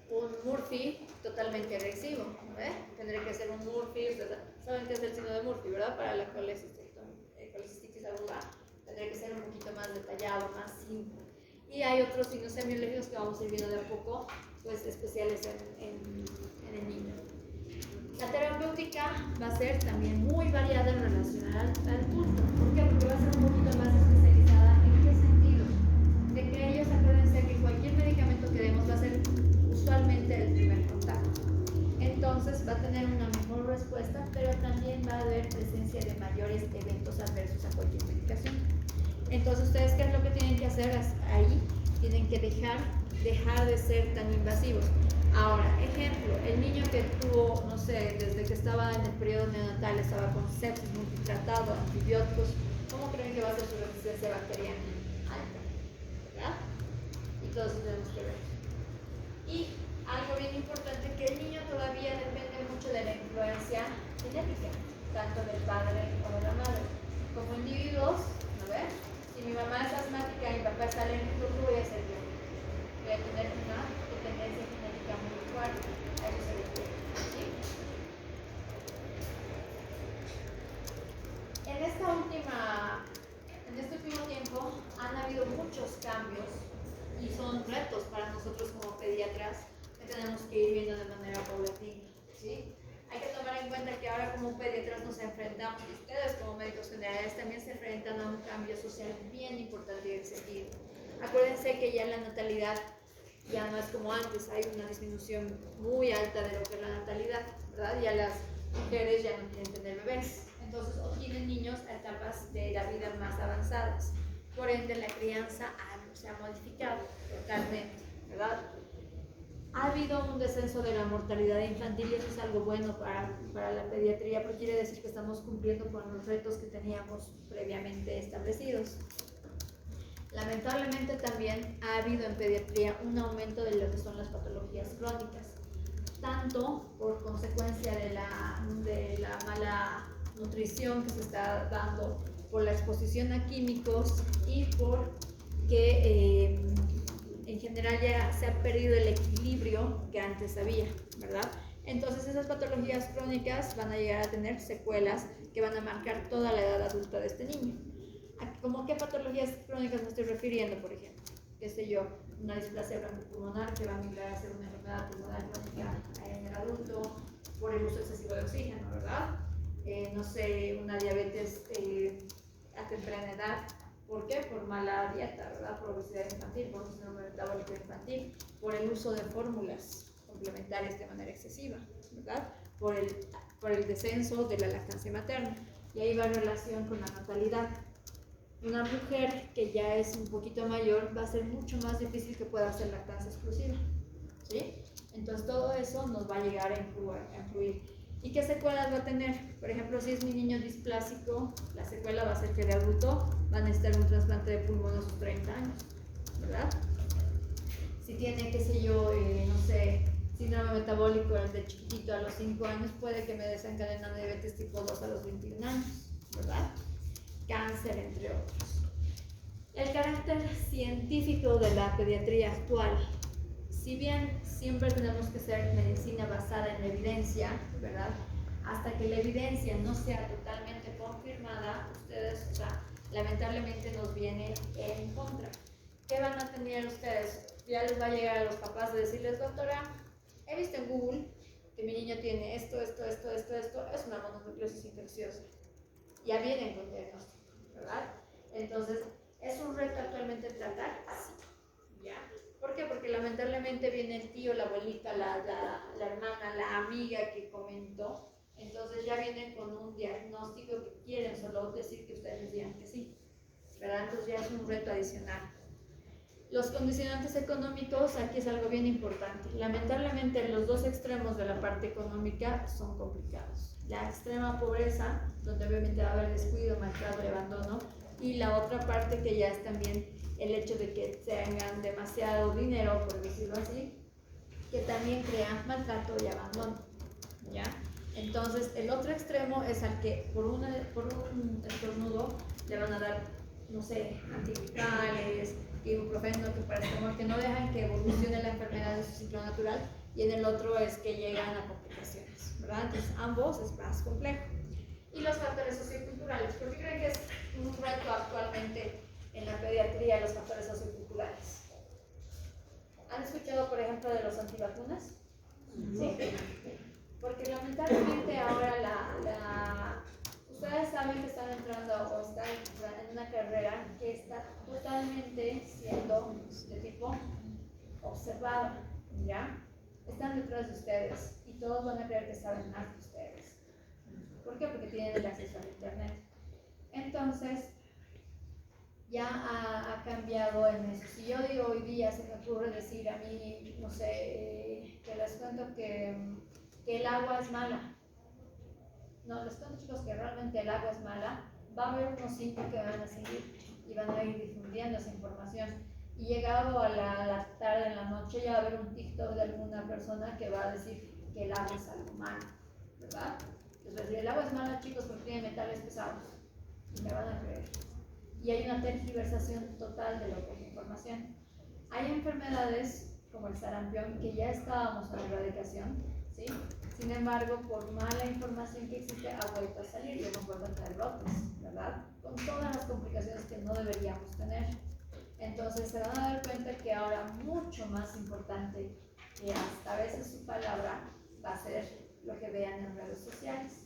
un Murphy totalmente agresivo, ¿eh? Tendré que hacer un Murphy, saben qué es el signo de Murphy, ¿verdad? Para la colecistitis aguda, tendré que ser un poquito más detallado, más simple. Y hay otros signos semiológicos que vamos a ir viendo de a poco, pues especiales en el niño. La terapéutica va a ser también muy variada en relación al culto. ¿Por qué? Porque va a ser un poquito más especializada. ¿En qué sentido? De que ellos acuérdense que cualquier medicamento que demos va a ser usualmente el primer contacto. Entonces va a tener una mejor respuesta, pero también va a haber presencia de mayores eventos adversos a cualquier medicación. Entonces, ¿ustedes qué es lo que tienen que hacer ahí? Tienen que dejar de ser tan invasivos. Ahora, ejemplo, el niño que tuvo, no sé, desde que estaba en el periodo neonatal, estaba con sepsis, multitratado, antibióticos, ¿cómo creen que va a ser su resistencia bacteriana? Alta, ¿verdad? Y todo eso tenemos que ver. Y algo bien importante, que el niño todavía depende mucho de la influencia genética, tanto del padre como de la madre. Como individuos, ¿no ves? Si mi mamá es asmática y mi papá es alérgico, ¿qué voy a hacer yo? Voy a tener una dependencia genética muy fuerte. A eso se refiere, ¿sí? En este último tiempo han habido muchos cambios y son retos para nosotros como pediatras que tenemos que ir viendo de manera paulatina, ¿sí? Hay que tomar en en cuenta que ahora como pediatras nos enfrentamos, y ustedes como médicos generales también se enfrentan a un cambio social bien importante en ese sentido. Acuérdense que ya la natalidad ya no es como antes, hay una disminución muy alta de lo que es la natalidad, ¿verdad? Ya las mujeres ya no quieren tener bebés, entonces o tienen niños a etapas de la vida más avanzadas. Por ende, la crianza se ha modificado totalmente, ¿verdad? Ha habido un descenso de la mortalidad infantil y eso es algo bueno para la pediatría, porque quiere decir que estamos cumpliendo con los retos que teníamos previamente establecidos. Lamentablemente también ha habido en pediatría un aumento de lo que son las patologías crónicas, tanto por consecuencia de la mala nutrición que se está dando, por la exposición a químicos y por que en general ya se ha perdido el equilibrio que antes había, ¿verdad? Entonces esas patologías crónicas van a llegar a tener secuelas que van a marcar toda la edad adulta de este niño. ¿Cómo qué patologías crónicas me estoy refiriendo, por ejemplo? Qué sé yo, una displasia broncopulmonar que va a migrar a ser una enfermedad pulmonar crónica en el adulto por el uso excesivo de oxígeno, ¿verdad? No sé, una diabetes a temprana edad. ¿Por qué? Por mala dieta, ¿verdad? Por obesidad infantil, por un síndrome metabólico infantil, por el uso de fórmulas complementarias de manera excesiva, ¿verdad? Por el descenso de la lactancia materna. Y ahí va en relación con la natalidad. Una mujer que ya es un poquito mayor va a ser mucho más difícil que pueda hacer lactancia exclusiva, ¿sí? Entonces todo eso nos va a llegar a influir. ¿Y qué secuelas va a tener? Por ejemplo, si es mi niño displásico, la secuela va a ser que de adulto va a necesitar un trasplante de pulmón a sus 30 años, ¿verdad? Si tiene, qué sé yo, no sé, síndrome metabólico desde chiquitito a los 5 años, puede que me desencadene una diabetes tipo 2 a los 21 años, ¿verdad? Cáncer, entre otros. El carácter científico de la pediatría actual, si bien siempre tenemos que ser medicina basada en la evidencia, ¿verdad? Hasta que la evidencia no sea totalmente confirmada, ustedes, o sea, lamentablemente nos viene en contra. ¿Qué van a tener ustedes? Ya les va a llegar a los papás de decirles, doctora, he visto en Google que mi niño tiene esto, es una mononucleosis infecciosa. Ya vienen con diagnóstico, ¿verdad? Entonces, ¿es un reto actualmente tratar? Sí, ¿ya? ¿Por qué? Porque lamentablemente viene el tío, la abuelita, la hermana, la amiga que comentó, entonces ya vienen con un diagnóstico que quieren solo decir que ustedes les digan que sí, ¿verdad? Entonces ya es un reto adicional. Los condicionantes económicos, aquí es algo bien importante. Lamentablemente los dos extremos de la parte económica son complicados. La extrema pobreza, donde obviamente va a haber descuido, maltrato y abandono, y la otra parte que ya es también el hecho de que tengan demasiado dinero, por decirlo así, que también crea maltrato y abandono, ¿ya? Entonces el otro extremo es al que por un estornudo le van a dar, no sé, antivirales, ibuprofeno, que paracetamol, que no dejan que evolucione la enfermedad de su ciclo natural, y en el otro es que llegan a complicaciones, ¿verdad? Entonces ambos es más complejo. Y los factores socioculturales, ¿por qué creen que es un reto actualmente en la pediatría los factores socioculturales? ¿Han escuchado, por ejemplo, de los antivacunas? Sí. Porque lamentablemente ahora ustedes saben que están entrando o están en una carrera que está totalmente siendo de tipo observada, ¿ya? Están detrás de ustedes y todos van a creer que saben más que ustedes. ¿Por qué? Porque tienen el acceso al internet. Entonces, ya ha cambiado en eso. Si yo digo hoy día, se me ocurre decir a mí, no sé, que les cuento que el agua es mala. No, les cuento, chicos, que realmente el agua es mala. Va a haber unos 5 que van a seguir y van a ir difundiendo esa información. Y llegado a la tarde, en la noche, ya va a haber un TikTok de alguna persona que va a decir que el agua es algo malo, ¿verdad? Les voy a decir, el agua es mala, chicos, porque tiene metales pesados. Y me van a creer. Y hay una tergiversación total de lo que es la información. Hay enfermedades como el sarampión que ya estábamos en erradicación, ¿sí? Sin embargo, por mala información que existe, ha vuelto a salir y hemos vuelto a traer brotes, ¿verdad? Con todas las complicaciones que no deberíamos tener. Entonces se van a dar cuenta que ahora mucho más importante que hasta a veces su palabra va a ser lo que vean en redes sociales,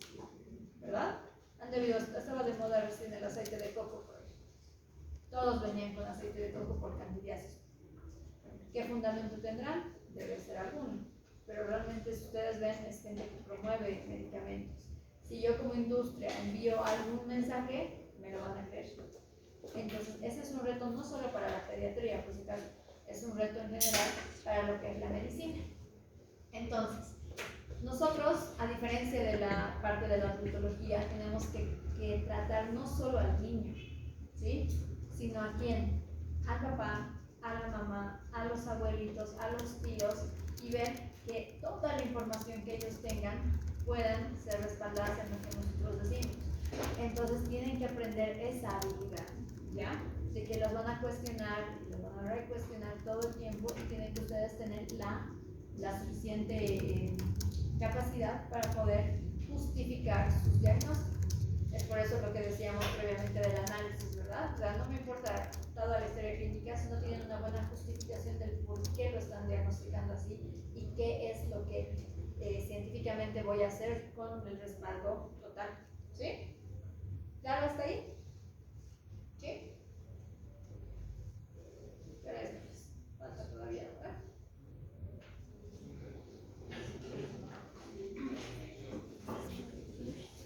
¿verdad? Han debido, estaba de moda recién el aceite de coco, por ejemplo. Todos venían con aceite de coco por candidiasis. ¿Qué fundamento tendrán? Debe ser alguno. Pero realmente, si ustedes ven, es gente que promueve medicamentos. Si yo como industria envío algún mensaje, me lo van a creer. Entonces, ese es un reto no solo para la pediatría, pues es un reto en general para lo que es la medicina. Entonces, nosotros, a diferencia de la parte de la adultología, tenemos que tratar no solo al niño, ¿sí? Sino a quién, al papá, a la mamá, a los abuelitos, a los tíos, y ver que toda la información que ellos tengan puedan ser respaldadas en lo que nosotros decimos. Entonces tienen que aprender esa habilidad, ¿ya? De que los van a cuestionar, los van a recuestionar todo el tiempo, y tienen que ustedes tener la suficiente capacidad para poder justificar sus diagnósticos. Es por eso lo que decíamos previamente del análisis, ¿verdad? O sea, no me importa toda la historia clínica si no tienen una buena justificación del por qué lo están diagnosticando así y qué es lo que científicamente voy a hacer con el respaldo total. ¿Sí? ¿Claro hasta ahí? ¿Sí? Pero es falta todavía, ¿verdad?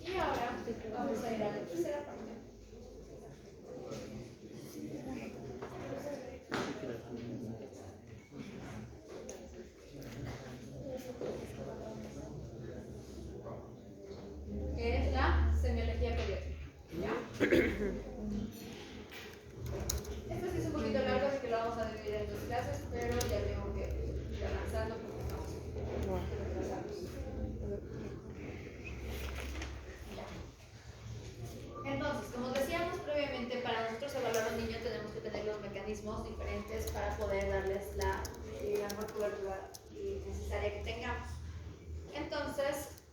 Y ahora vamos a ir a la tercera parte. Que es la semiología pediátrica. ¿Ya? Esto sí es un poquito largo, así que lo vamos a dividir en 2 clases, pero ya tengo que ir avanzando porque estamos retrasados. Entonces, como decíamos previamente, para nosotros evaluar a un niño tenemos que tener los mecanismos diferentes para poder darles la mejor cobertura necesaria que tengamos. Entonces,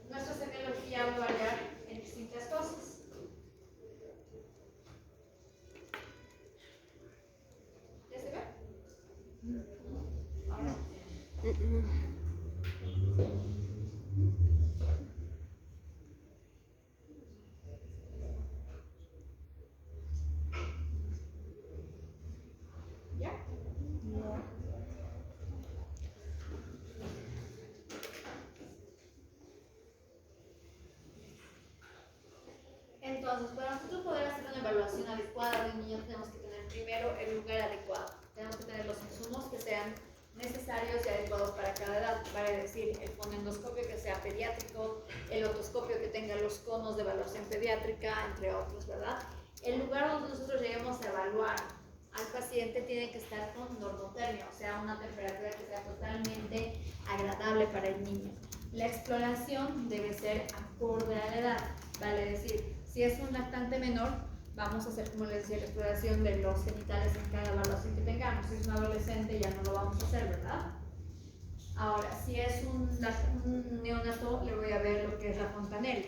nuestra semiología va a variar en distintas cosas. ¿Ya se ve? Ahora. ¿Ya? Entonces, para nosotros poder hacer una evaluación adecuada de un niño, tenemos que tener primero el lugar adecuado. Tenemos que tener los insumos que sean necesarios y adecuados para cada edad. Vale decir, el fonendoscopio que sea pediátrico, el otoscopio que tenga los conos de evaluación pediátrica, entre otros, ¿verdad? El lugar donde nosotros lleguemos a evaluar al paciente tiene que estar con normotermia, o sea, una temperatura que sea totalmente agradable para el niño. La exploración debe ser acorde a la edad, vale decir, si es un lactante menor, vamos a hacer, como les decía, la exploración de los genitales en cada evaluación que tengamos. Si es un adolescente, ya no lo vamos a hacer, ¿verdad? Ahora, si es un neonato, le voy a ver lo que es la fontanela.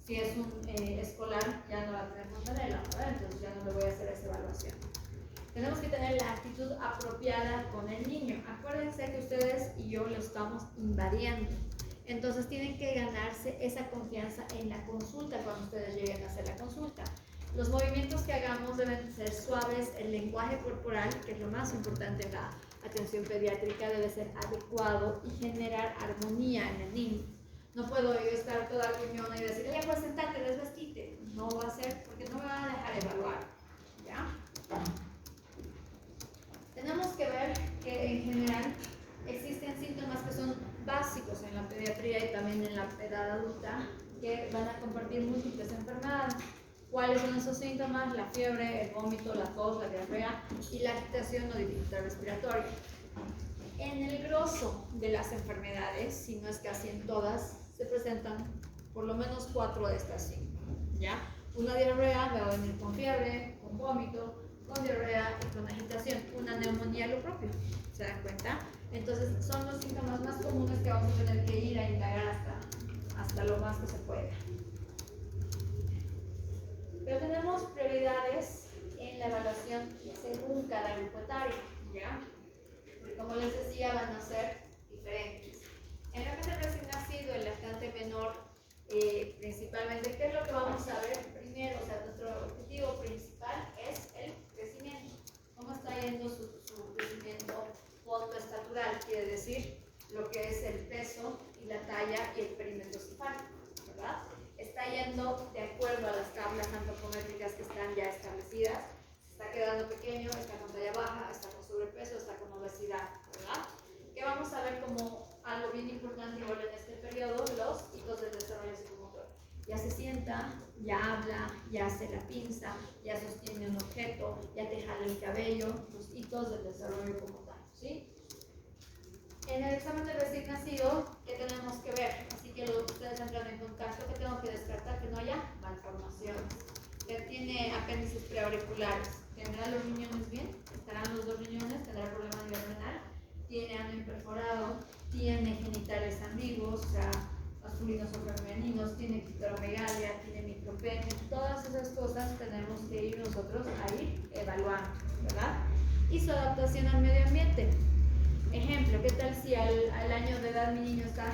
Si es un escolar, ya no va a tener fontanela, ¿verdad? Entonces ya no le voy a hacer esa evaluación. Tenemos que tener la actitud apropiada con el niño. Acuérdense que ustedes y yo lo estamos invadiendo. Entonces tienen que ganarse esa confianza en la consulta cuando ustedes lleguen a hacer la consulta. Los movimientos que hagamos deben ser suaves, el lenguaje corporal, que es lo más importante en la atención pediátrica, debe ser adecuado y generar armonía en el niño. No puedo yo estar toda gruñona y decir, pues sentate, desvestite. No va a ser porque no me van a dejar evaluar. ¿Ya? Tenemos que ver que en general existen síntomas que son básicos en la pediatría y también en la edad adulta que van a compartir múltiples enfermedades. ¿Cuáles son esos síntomas? La fiebre, el vómito, la tos, la diarrea y la agitación o dificultad respiratoria. En el grosso de las enfermedades, si no es casi en todas, se presentan por lo menos 4 de estas 5. ¿Ya? Una diarrea me va a venir con fiebre, con vómito, con diarrea y con agitación. Una neumonía lo propio, ¿se dan cuenta? Entonces son los síntomas más comunes que vamos a tener que ir a indagar hasta lo más que se pueda. Pero tenemos prioridades en la evaluación según cada grupo etario, ¿ya? Porque como les decía, van a ser diferentes. En lo que es el recién nacido, en la principalmente, ¿qué es lo que vamos a ver primero? O sea, nuestro objetivo principal es el crecimiento. ¿Cómo está yendo su crecimiento fotoestatural? Quiere decir lo que es el peso y la talla y el perímetro cefálico, ¿verdad? Está yendo de acuerdo a las tablas antropométricas que están ya establecidas. Se está quedando pequeño, está con talla baja, está con sobrepeso, está con obesidad, ¿verdad? Que vamos a ver como algo bien importante igual en este periodo, los hitos del desarrollo psicomotor. Ya se sienta, ya habla, ya hace la pinza, ya sostiene un objeto, ya te jala el cabello, los hitos del desarrollo como tal, ¿sí? En el examen del recién nacido, ¿qué tenemos que ver? Así que ustedes entran en contacto, ¿qué tengo que descartar? Que no haya malformaciones. Que tiene apéndices preauriculares. ¿Tendrán los riñones bien? ¿Estarán los dos riñones? ¿Tendrá problema a nivel renal? Tiene ano imperforado, tiene genitales ambiguos, o sea, masculinos o femeninos, tiene clitoromegalia, tiene micropene. Todas esas cosas tenemos que ir nosotros a ir evaluando, ¿verdad? Y su adaptación al medio ambiente. Ejemplo, ¿qué tal si al año de edad mi niño está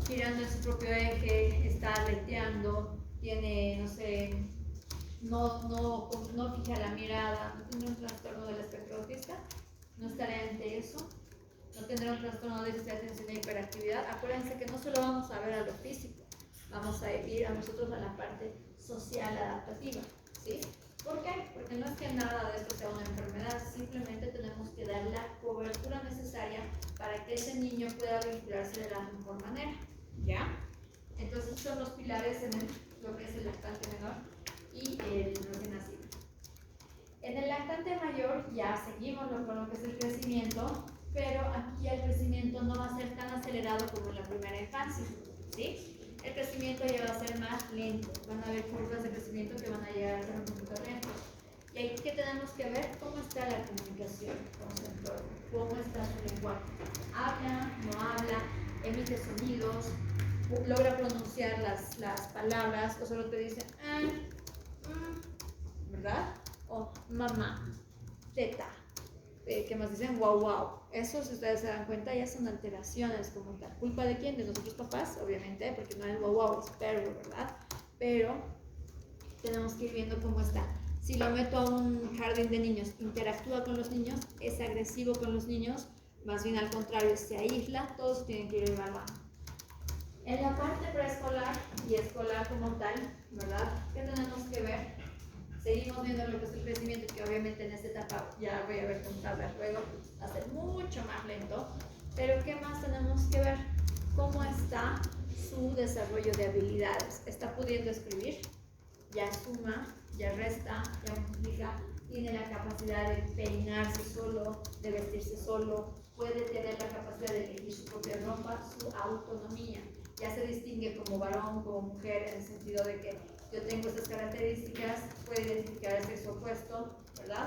girando en su propio eje, está aleteando, tiene, no sé, no fija la mirada, no tiene un trastorno del espectro autista? ¿No estaré ante eso? ¿No tendrá un trastorno de déficit de atención e hiperactividad? Acuérdense que no solo vamos a ver a lo físico, vamos a ir a nosotros a la parte social adaptativa, ¿sí? ¿Por qué? Porque no es que nada de esto sea una enfermedad, simplemente tenemos que dar la cobertura necesaria para que ese niño pueda vincularse de la mejor manera, ¿ya? Entonces son los pilares en lo que es el lactante menor y el recién nacido. En el lactante mayor ya seguimos con lo que es el crecimiento, pero aquí el crecimiento no va a ser tan acelerado como en la primera infancia, ¿sí? El crecimiento ya va a ser más lento, van a haber curvas de crecimiento que van a llegar a ser un poquito lentos. Y ahí que tenemos que ver cómo está la comunicación con su entorno, cómo está su lenguaje. Habla, no habla, emite sonidos, logra pronunciar las palabras, o solo te dice, ¿verdad? O mamá, teta, que más dicen wow, wow. Eso, si ustedes se dan cuenta, ya son alteraciones como tal. ¿Culpa de quién? De nosotros papás, obviamente, porque no es wow, wow, es perro, ¿verdad? Pero tenemos que ir viendo cómo está. Si lo meto a un jardín de niños, interactúa con los niños, es agresivo con los niños, más bien al contrario, se aísla, todos tienen que ir evaluando. En la parte preescolar y escolar como tal, ¿verdad? ¿Qué tenemos que ver? Seguimos viendo lo que es el crecimiento, que obviamente en esta etapa ya voy a ver con tablas luego, va a ser mucho más lento. Pero ¿qué más tenemos que ver? ¿Cómo está su desarrollo de habilidades? ¿Está pudiendo escribir? ¿Ya suma? ¿Ya resta? ¿Ya multiplica? ¿Tiene la capacidad de peinarse solo? ¿De vestirse solo? ¿Puede tener la capacidad de elegir su propia ropa? Su autonomía. Ya se distingue como varón, como mujer, en el sentido de que yo tengo estas características, puede identificar el sexo opuesto, ¿verdad?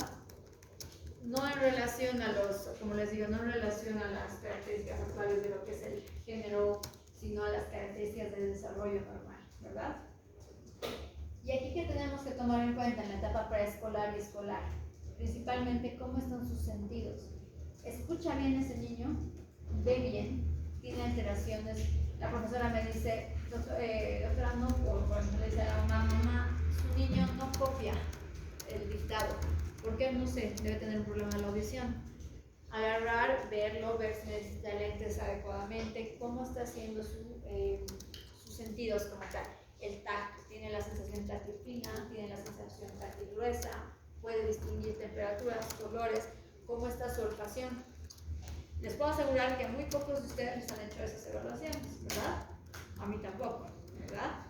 No en relación a como les digo, no en relación a las características actuales de lo que es el género, sino a las características del desarrollo normal, ¿verdad? Y aquí que tenemos que tomar en cuenta en la etapa preescolar y escolar, principalmente cómo están sus sentidos. ¿Escucha bien ese niño? ¿Ve bien? ¿Tiene alteraciones? La profesora me dice, doctora, no, por ejemplo, le dice a la mamá, su niño no copia el dictado. ¿Por qué? No sé, debe tener un problema de la audición. Agarrar, verlo, ver si necesita lentes adecuadamente, cómo está haciendo sus sentidos como tal. El tacto, tiene la sensación táctil fina, tiene la sensación táctil gruesa, puede distinguir temperaturas, colores, cómo está su olfacción. Les puedo asegurar que a muy pocos de ustedes les han hecho esas evaluaciones, ¿verdad? A mí tampoco, ¿verdad?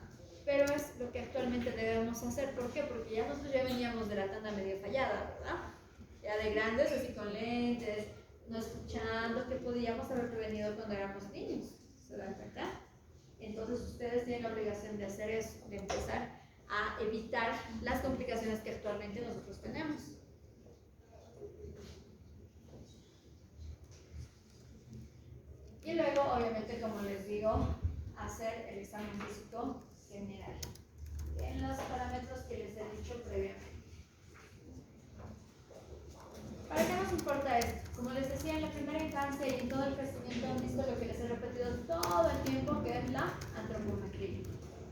Pero es lo que actualmente debemos hacer. ¿Por qué? Porque ya nosotros ya veníamos de la tanda medio fallada, ¿verdad? Ya de grandes, así con lentes, no escuchando, que podíamos haber prevenido cuando éramos niños, ¿se dan cuenta? Entonces ustedes tienen la obligación de hacer eso, de empezar a evitar las complicaciones que actualmente nosotros tenemos. Y luego, obviamente, como les digo, hacer el examen físico general en los parámetros que les he dicho previamente. ¿Para qué nos importa esto? Como les decía, en la primera infancia y en todo el crecimiento han visto lo que les he repetido todo el tiempo, que es la antropometría.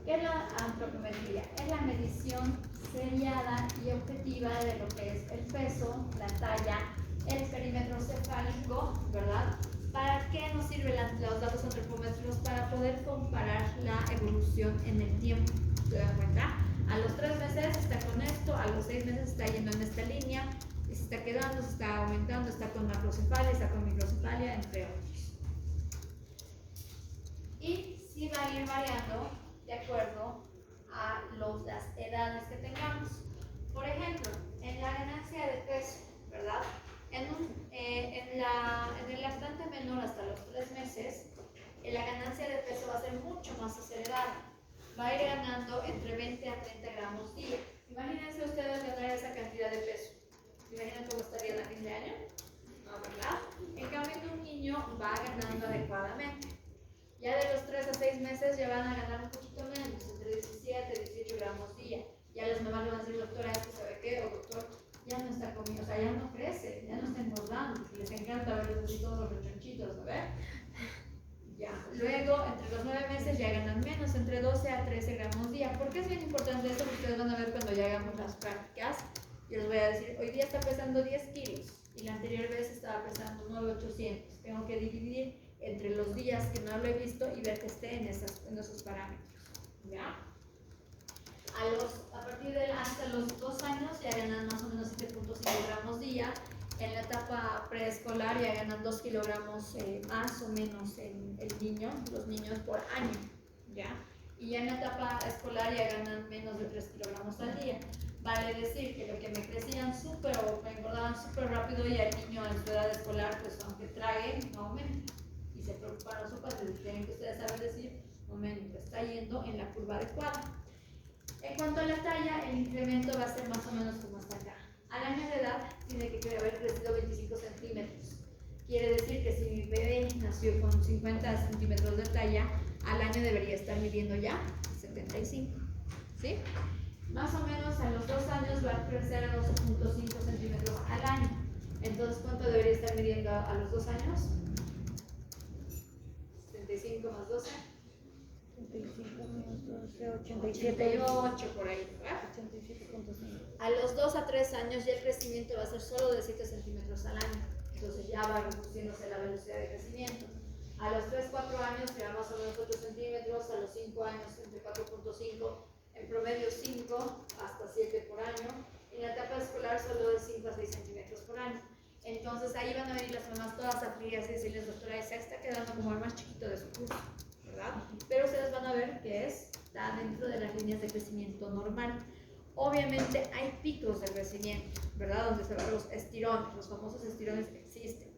¿Qué es la antropometría? Es la medición seriada y objetiva de lo que es el peso, la talla, el perímetro cefálico, ¿verdad? ¿Para qué nos sirven los datos antropométricos? Para poder comparar la evolución en el tiempo. ¿Se dan cuenta? A los 3 meses está con esto, a los 6 meses está yendo en esta línea, y se está quedando, se está aumentando, está con macrocefalia, está con microcefalia, entre otros. Y sí va a ir variando de acuerdo a las edades que tengamos. Por ejemplo, en la ganancia de peso, ¿verdad? En el lactante menor hasta los 3 meses, la ganancia de peso va a ser mucho más acelerada. Va a ir ganando entre 20 a 30 gramos día. Imagínense ustedes ganar esa cantidad de peso. ¿Se imaginan cómo estarían a fin de año? No, ¿verdad? En cambio, un niño va ganando adecuadamente. Ya de los 3 a 6 meses ya van a ganar un poquito menos, entre 17 y 18 gramos día. Ya las mamás le van a decir, doctora, ¿esto sabe qué? O doctor, ya no está comiendo, o sea, ya no crece, ya no está engordando. Les encanta verlos así todos los rechonchitos, ¿a ver? Ya. Luego, entre los 9 meses ya ganan menos, entre 12 a 13 gramos día. ¿Por qué es bien importante esto? Porque ustedes van a ver cuando ya hagamos las prácticas. Yo les voy a decir, hoy día está pesando 10 kilos y la anterior vez estaba pesando 9,800. Tengo que dividir entre los días que no lo he visto y ver que esté en esos parámetros. ¿Ya? A partir de hasta los 2 años ya ganan más o menos 7,5 gramos día. En la etapa preescolar ya ganan 2 kilogramos más o menos los niños por año. ¿Ya? Y ya en la etapa escolar ya ganan menos de 3 kilogramos al día. Vale decir que lo que me crecían súper o me engordaban súper rápido y al niño en su edad escolar, pues aunque trague, no aumenta. Y se preocupan los padres, tienen que ustedes saber decir, momento, está yendo en la curva adecuada. En cuanto a la talla, el incremento va a ser más o menos como hasta acá. Al año de edad tiene que haber crecido 25 centímetros. Quiere decir que si mi bebé nació con 50 centímetros de talla, al año debería estar midiendo ya 75. ¿Sí? Más o menos a los 2 años va a crecer a 12,5 centímetros al año. Entonces, ¿cuánto debería estar midiendo a los 2 años? 75 más 12. 75 menos 12, 87. 88 por ahí, ¿verdad? 87,5. A los 2 a 3 años ya el crecimiento va a ser solo de 7 centímetros al año. Entonces ya va reduciéndose la velocidad de crecimiento. A los 3, 4 años será más o menos 8 centímetros. A los 5 años entre 4,5, en promedio 5 hasta 7 por año. En la etapa escolar solo de 5 a 6 centímetros por año. Entonces ahí van a venir las mamás todas afligidas y decirles, doctora, esa está quedando como el más chiquito de su curso, ¿verdad? Pero ustedes van a ver que está dentro de las líneas de crecimiento normal. Obviamente hay picos de crecimiento, ¿verdad? Donde se ven los estirones, los famosos estirones existen,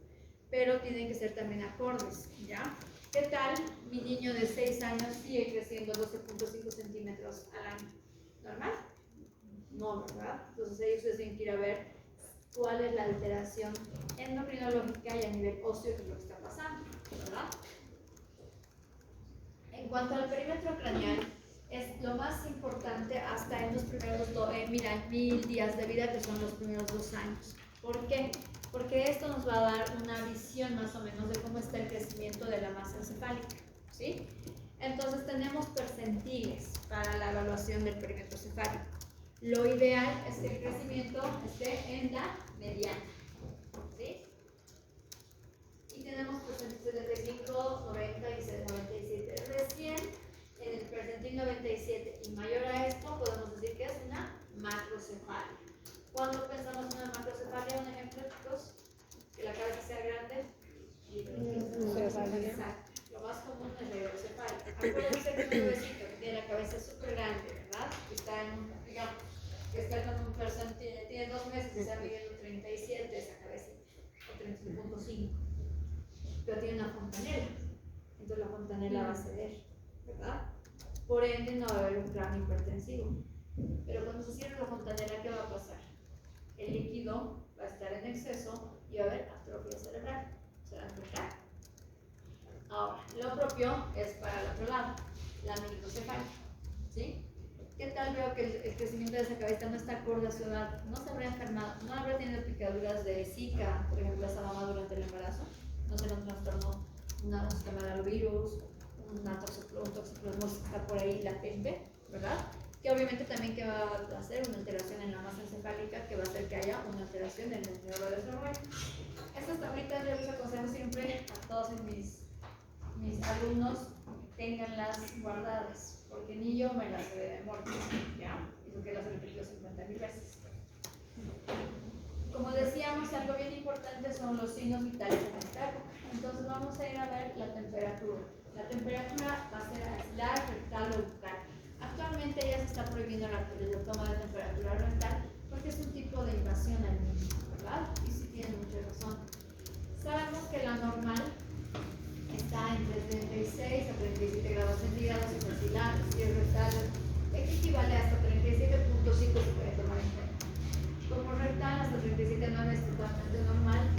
pero tienen que ser también acordes, ¿ya? ¿Qué tal mi niño de 6 años sigue creciendo 12,5 centímetros al año? ¿Normal? No, ¿verdad? Entonces ahí ustedes tienen que ir a ver cuál es la alteración endocrinológica y a nivel óseo que es lo que está pasando, ¿verdad? En cuanto al perímetro craneal, es lo más importante hasta en los primeros 1000 días de vida, que son los primeros 2 años. ¿Por qué? Porque esto nos va a dar una visión más o menos de cómo está el crecimiento de la masa encefálica, ¿sí? Entonces tenemos percentiles para la evaluación del perímetro cefálico. Lo ideal es que el crecimiento esté en la mediana, ¿sí? Y tenemos percentiles 75, 90 y 97. Recién en el percentil 97 y mayor a esto podemos decir que es una macrocefalia. Cuando pensamos en una macrocefalia, un ejemplo, chicos, que la cabeza sea grande. Exacto. Lo más común es la hidrocefalia. Acuérdense que un bebecito que tiene la cabeza súper grande, ¿verdad? Que está en un, digamos, que está con un percentil, tiene 2 meses y está midiendo 37 esa cabecita, o 37,5. Pero tiene una fontanela. Entonces la fontanela va a ceder, ¿verdad? Por ende no va a haber un cráneo hipertensivo. Pero cuando se cierre la fontanela, ¿qué va a pasar? El líquido va a estar en exceso y va a haber atrofia cerebral. ¿Se dan cuenta? Ahora, lo propio es para el otro lado, la microcefalia. ¿Sí? ¿Qué tal veo que el crecimiento de esa cabeza no está acorde a su edad? No se habrá enfermado, no habrá tenido picaduras de Zika, por ejemplo, esa mamá durante el embarazo. No será un trastorno, un sistema de virus, un toxoplasmosis que está por ahí latente, ¿verdad? Que obviamente también que va a hacer una alteración en la masa encefálica, que va a hacer que haya una alteración en el neurodesarrollo. Estas tablitas yo les aconsejo siempre a todos mis alumnos tenganlas guardadas, porque ni yo me las sé de memoria, ¿ya? Y porque las he repetido 50.000 veces. Como decíamos, algo bien importante son los signos vitales en esta época. Entonces vamos a ir a ver la temperatura. La temperatura va a ser axilar, rectal o bucal. Actualmente ya se está prohibiendo la toma de temperatura rectal porque es un tipo de invasión al niño, ¿verdad? Y sí tiene mucha razón. Sabemos que la normal está entre 36 a 37 grados centígrados y vacilar, si es rectal, equivale hasta 37.5 se puede tomar en cuenta. Como rectal hasta 37.9 es totalmente normal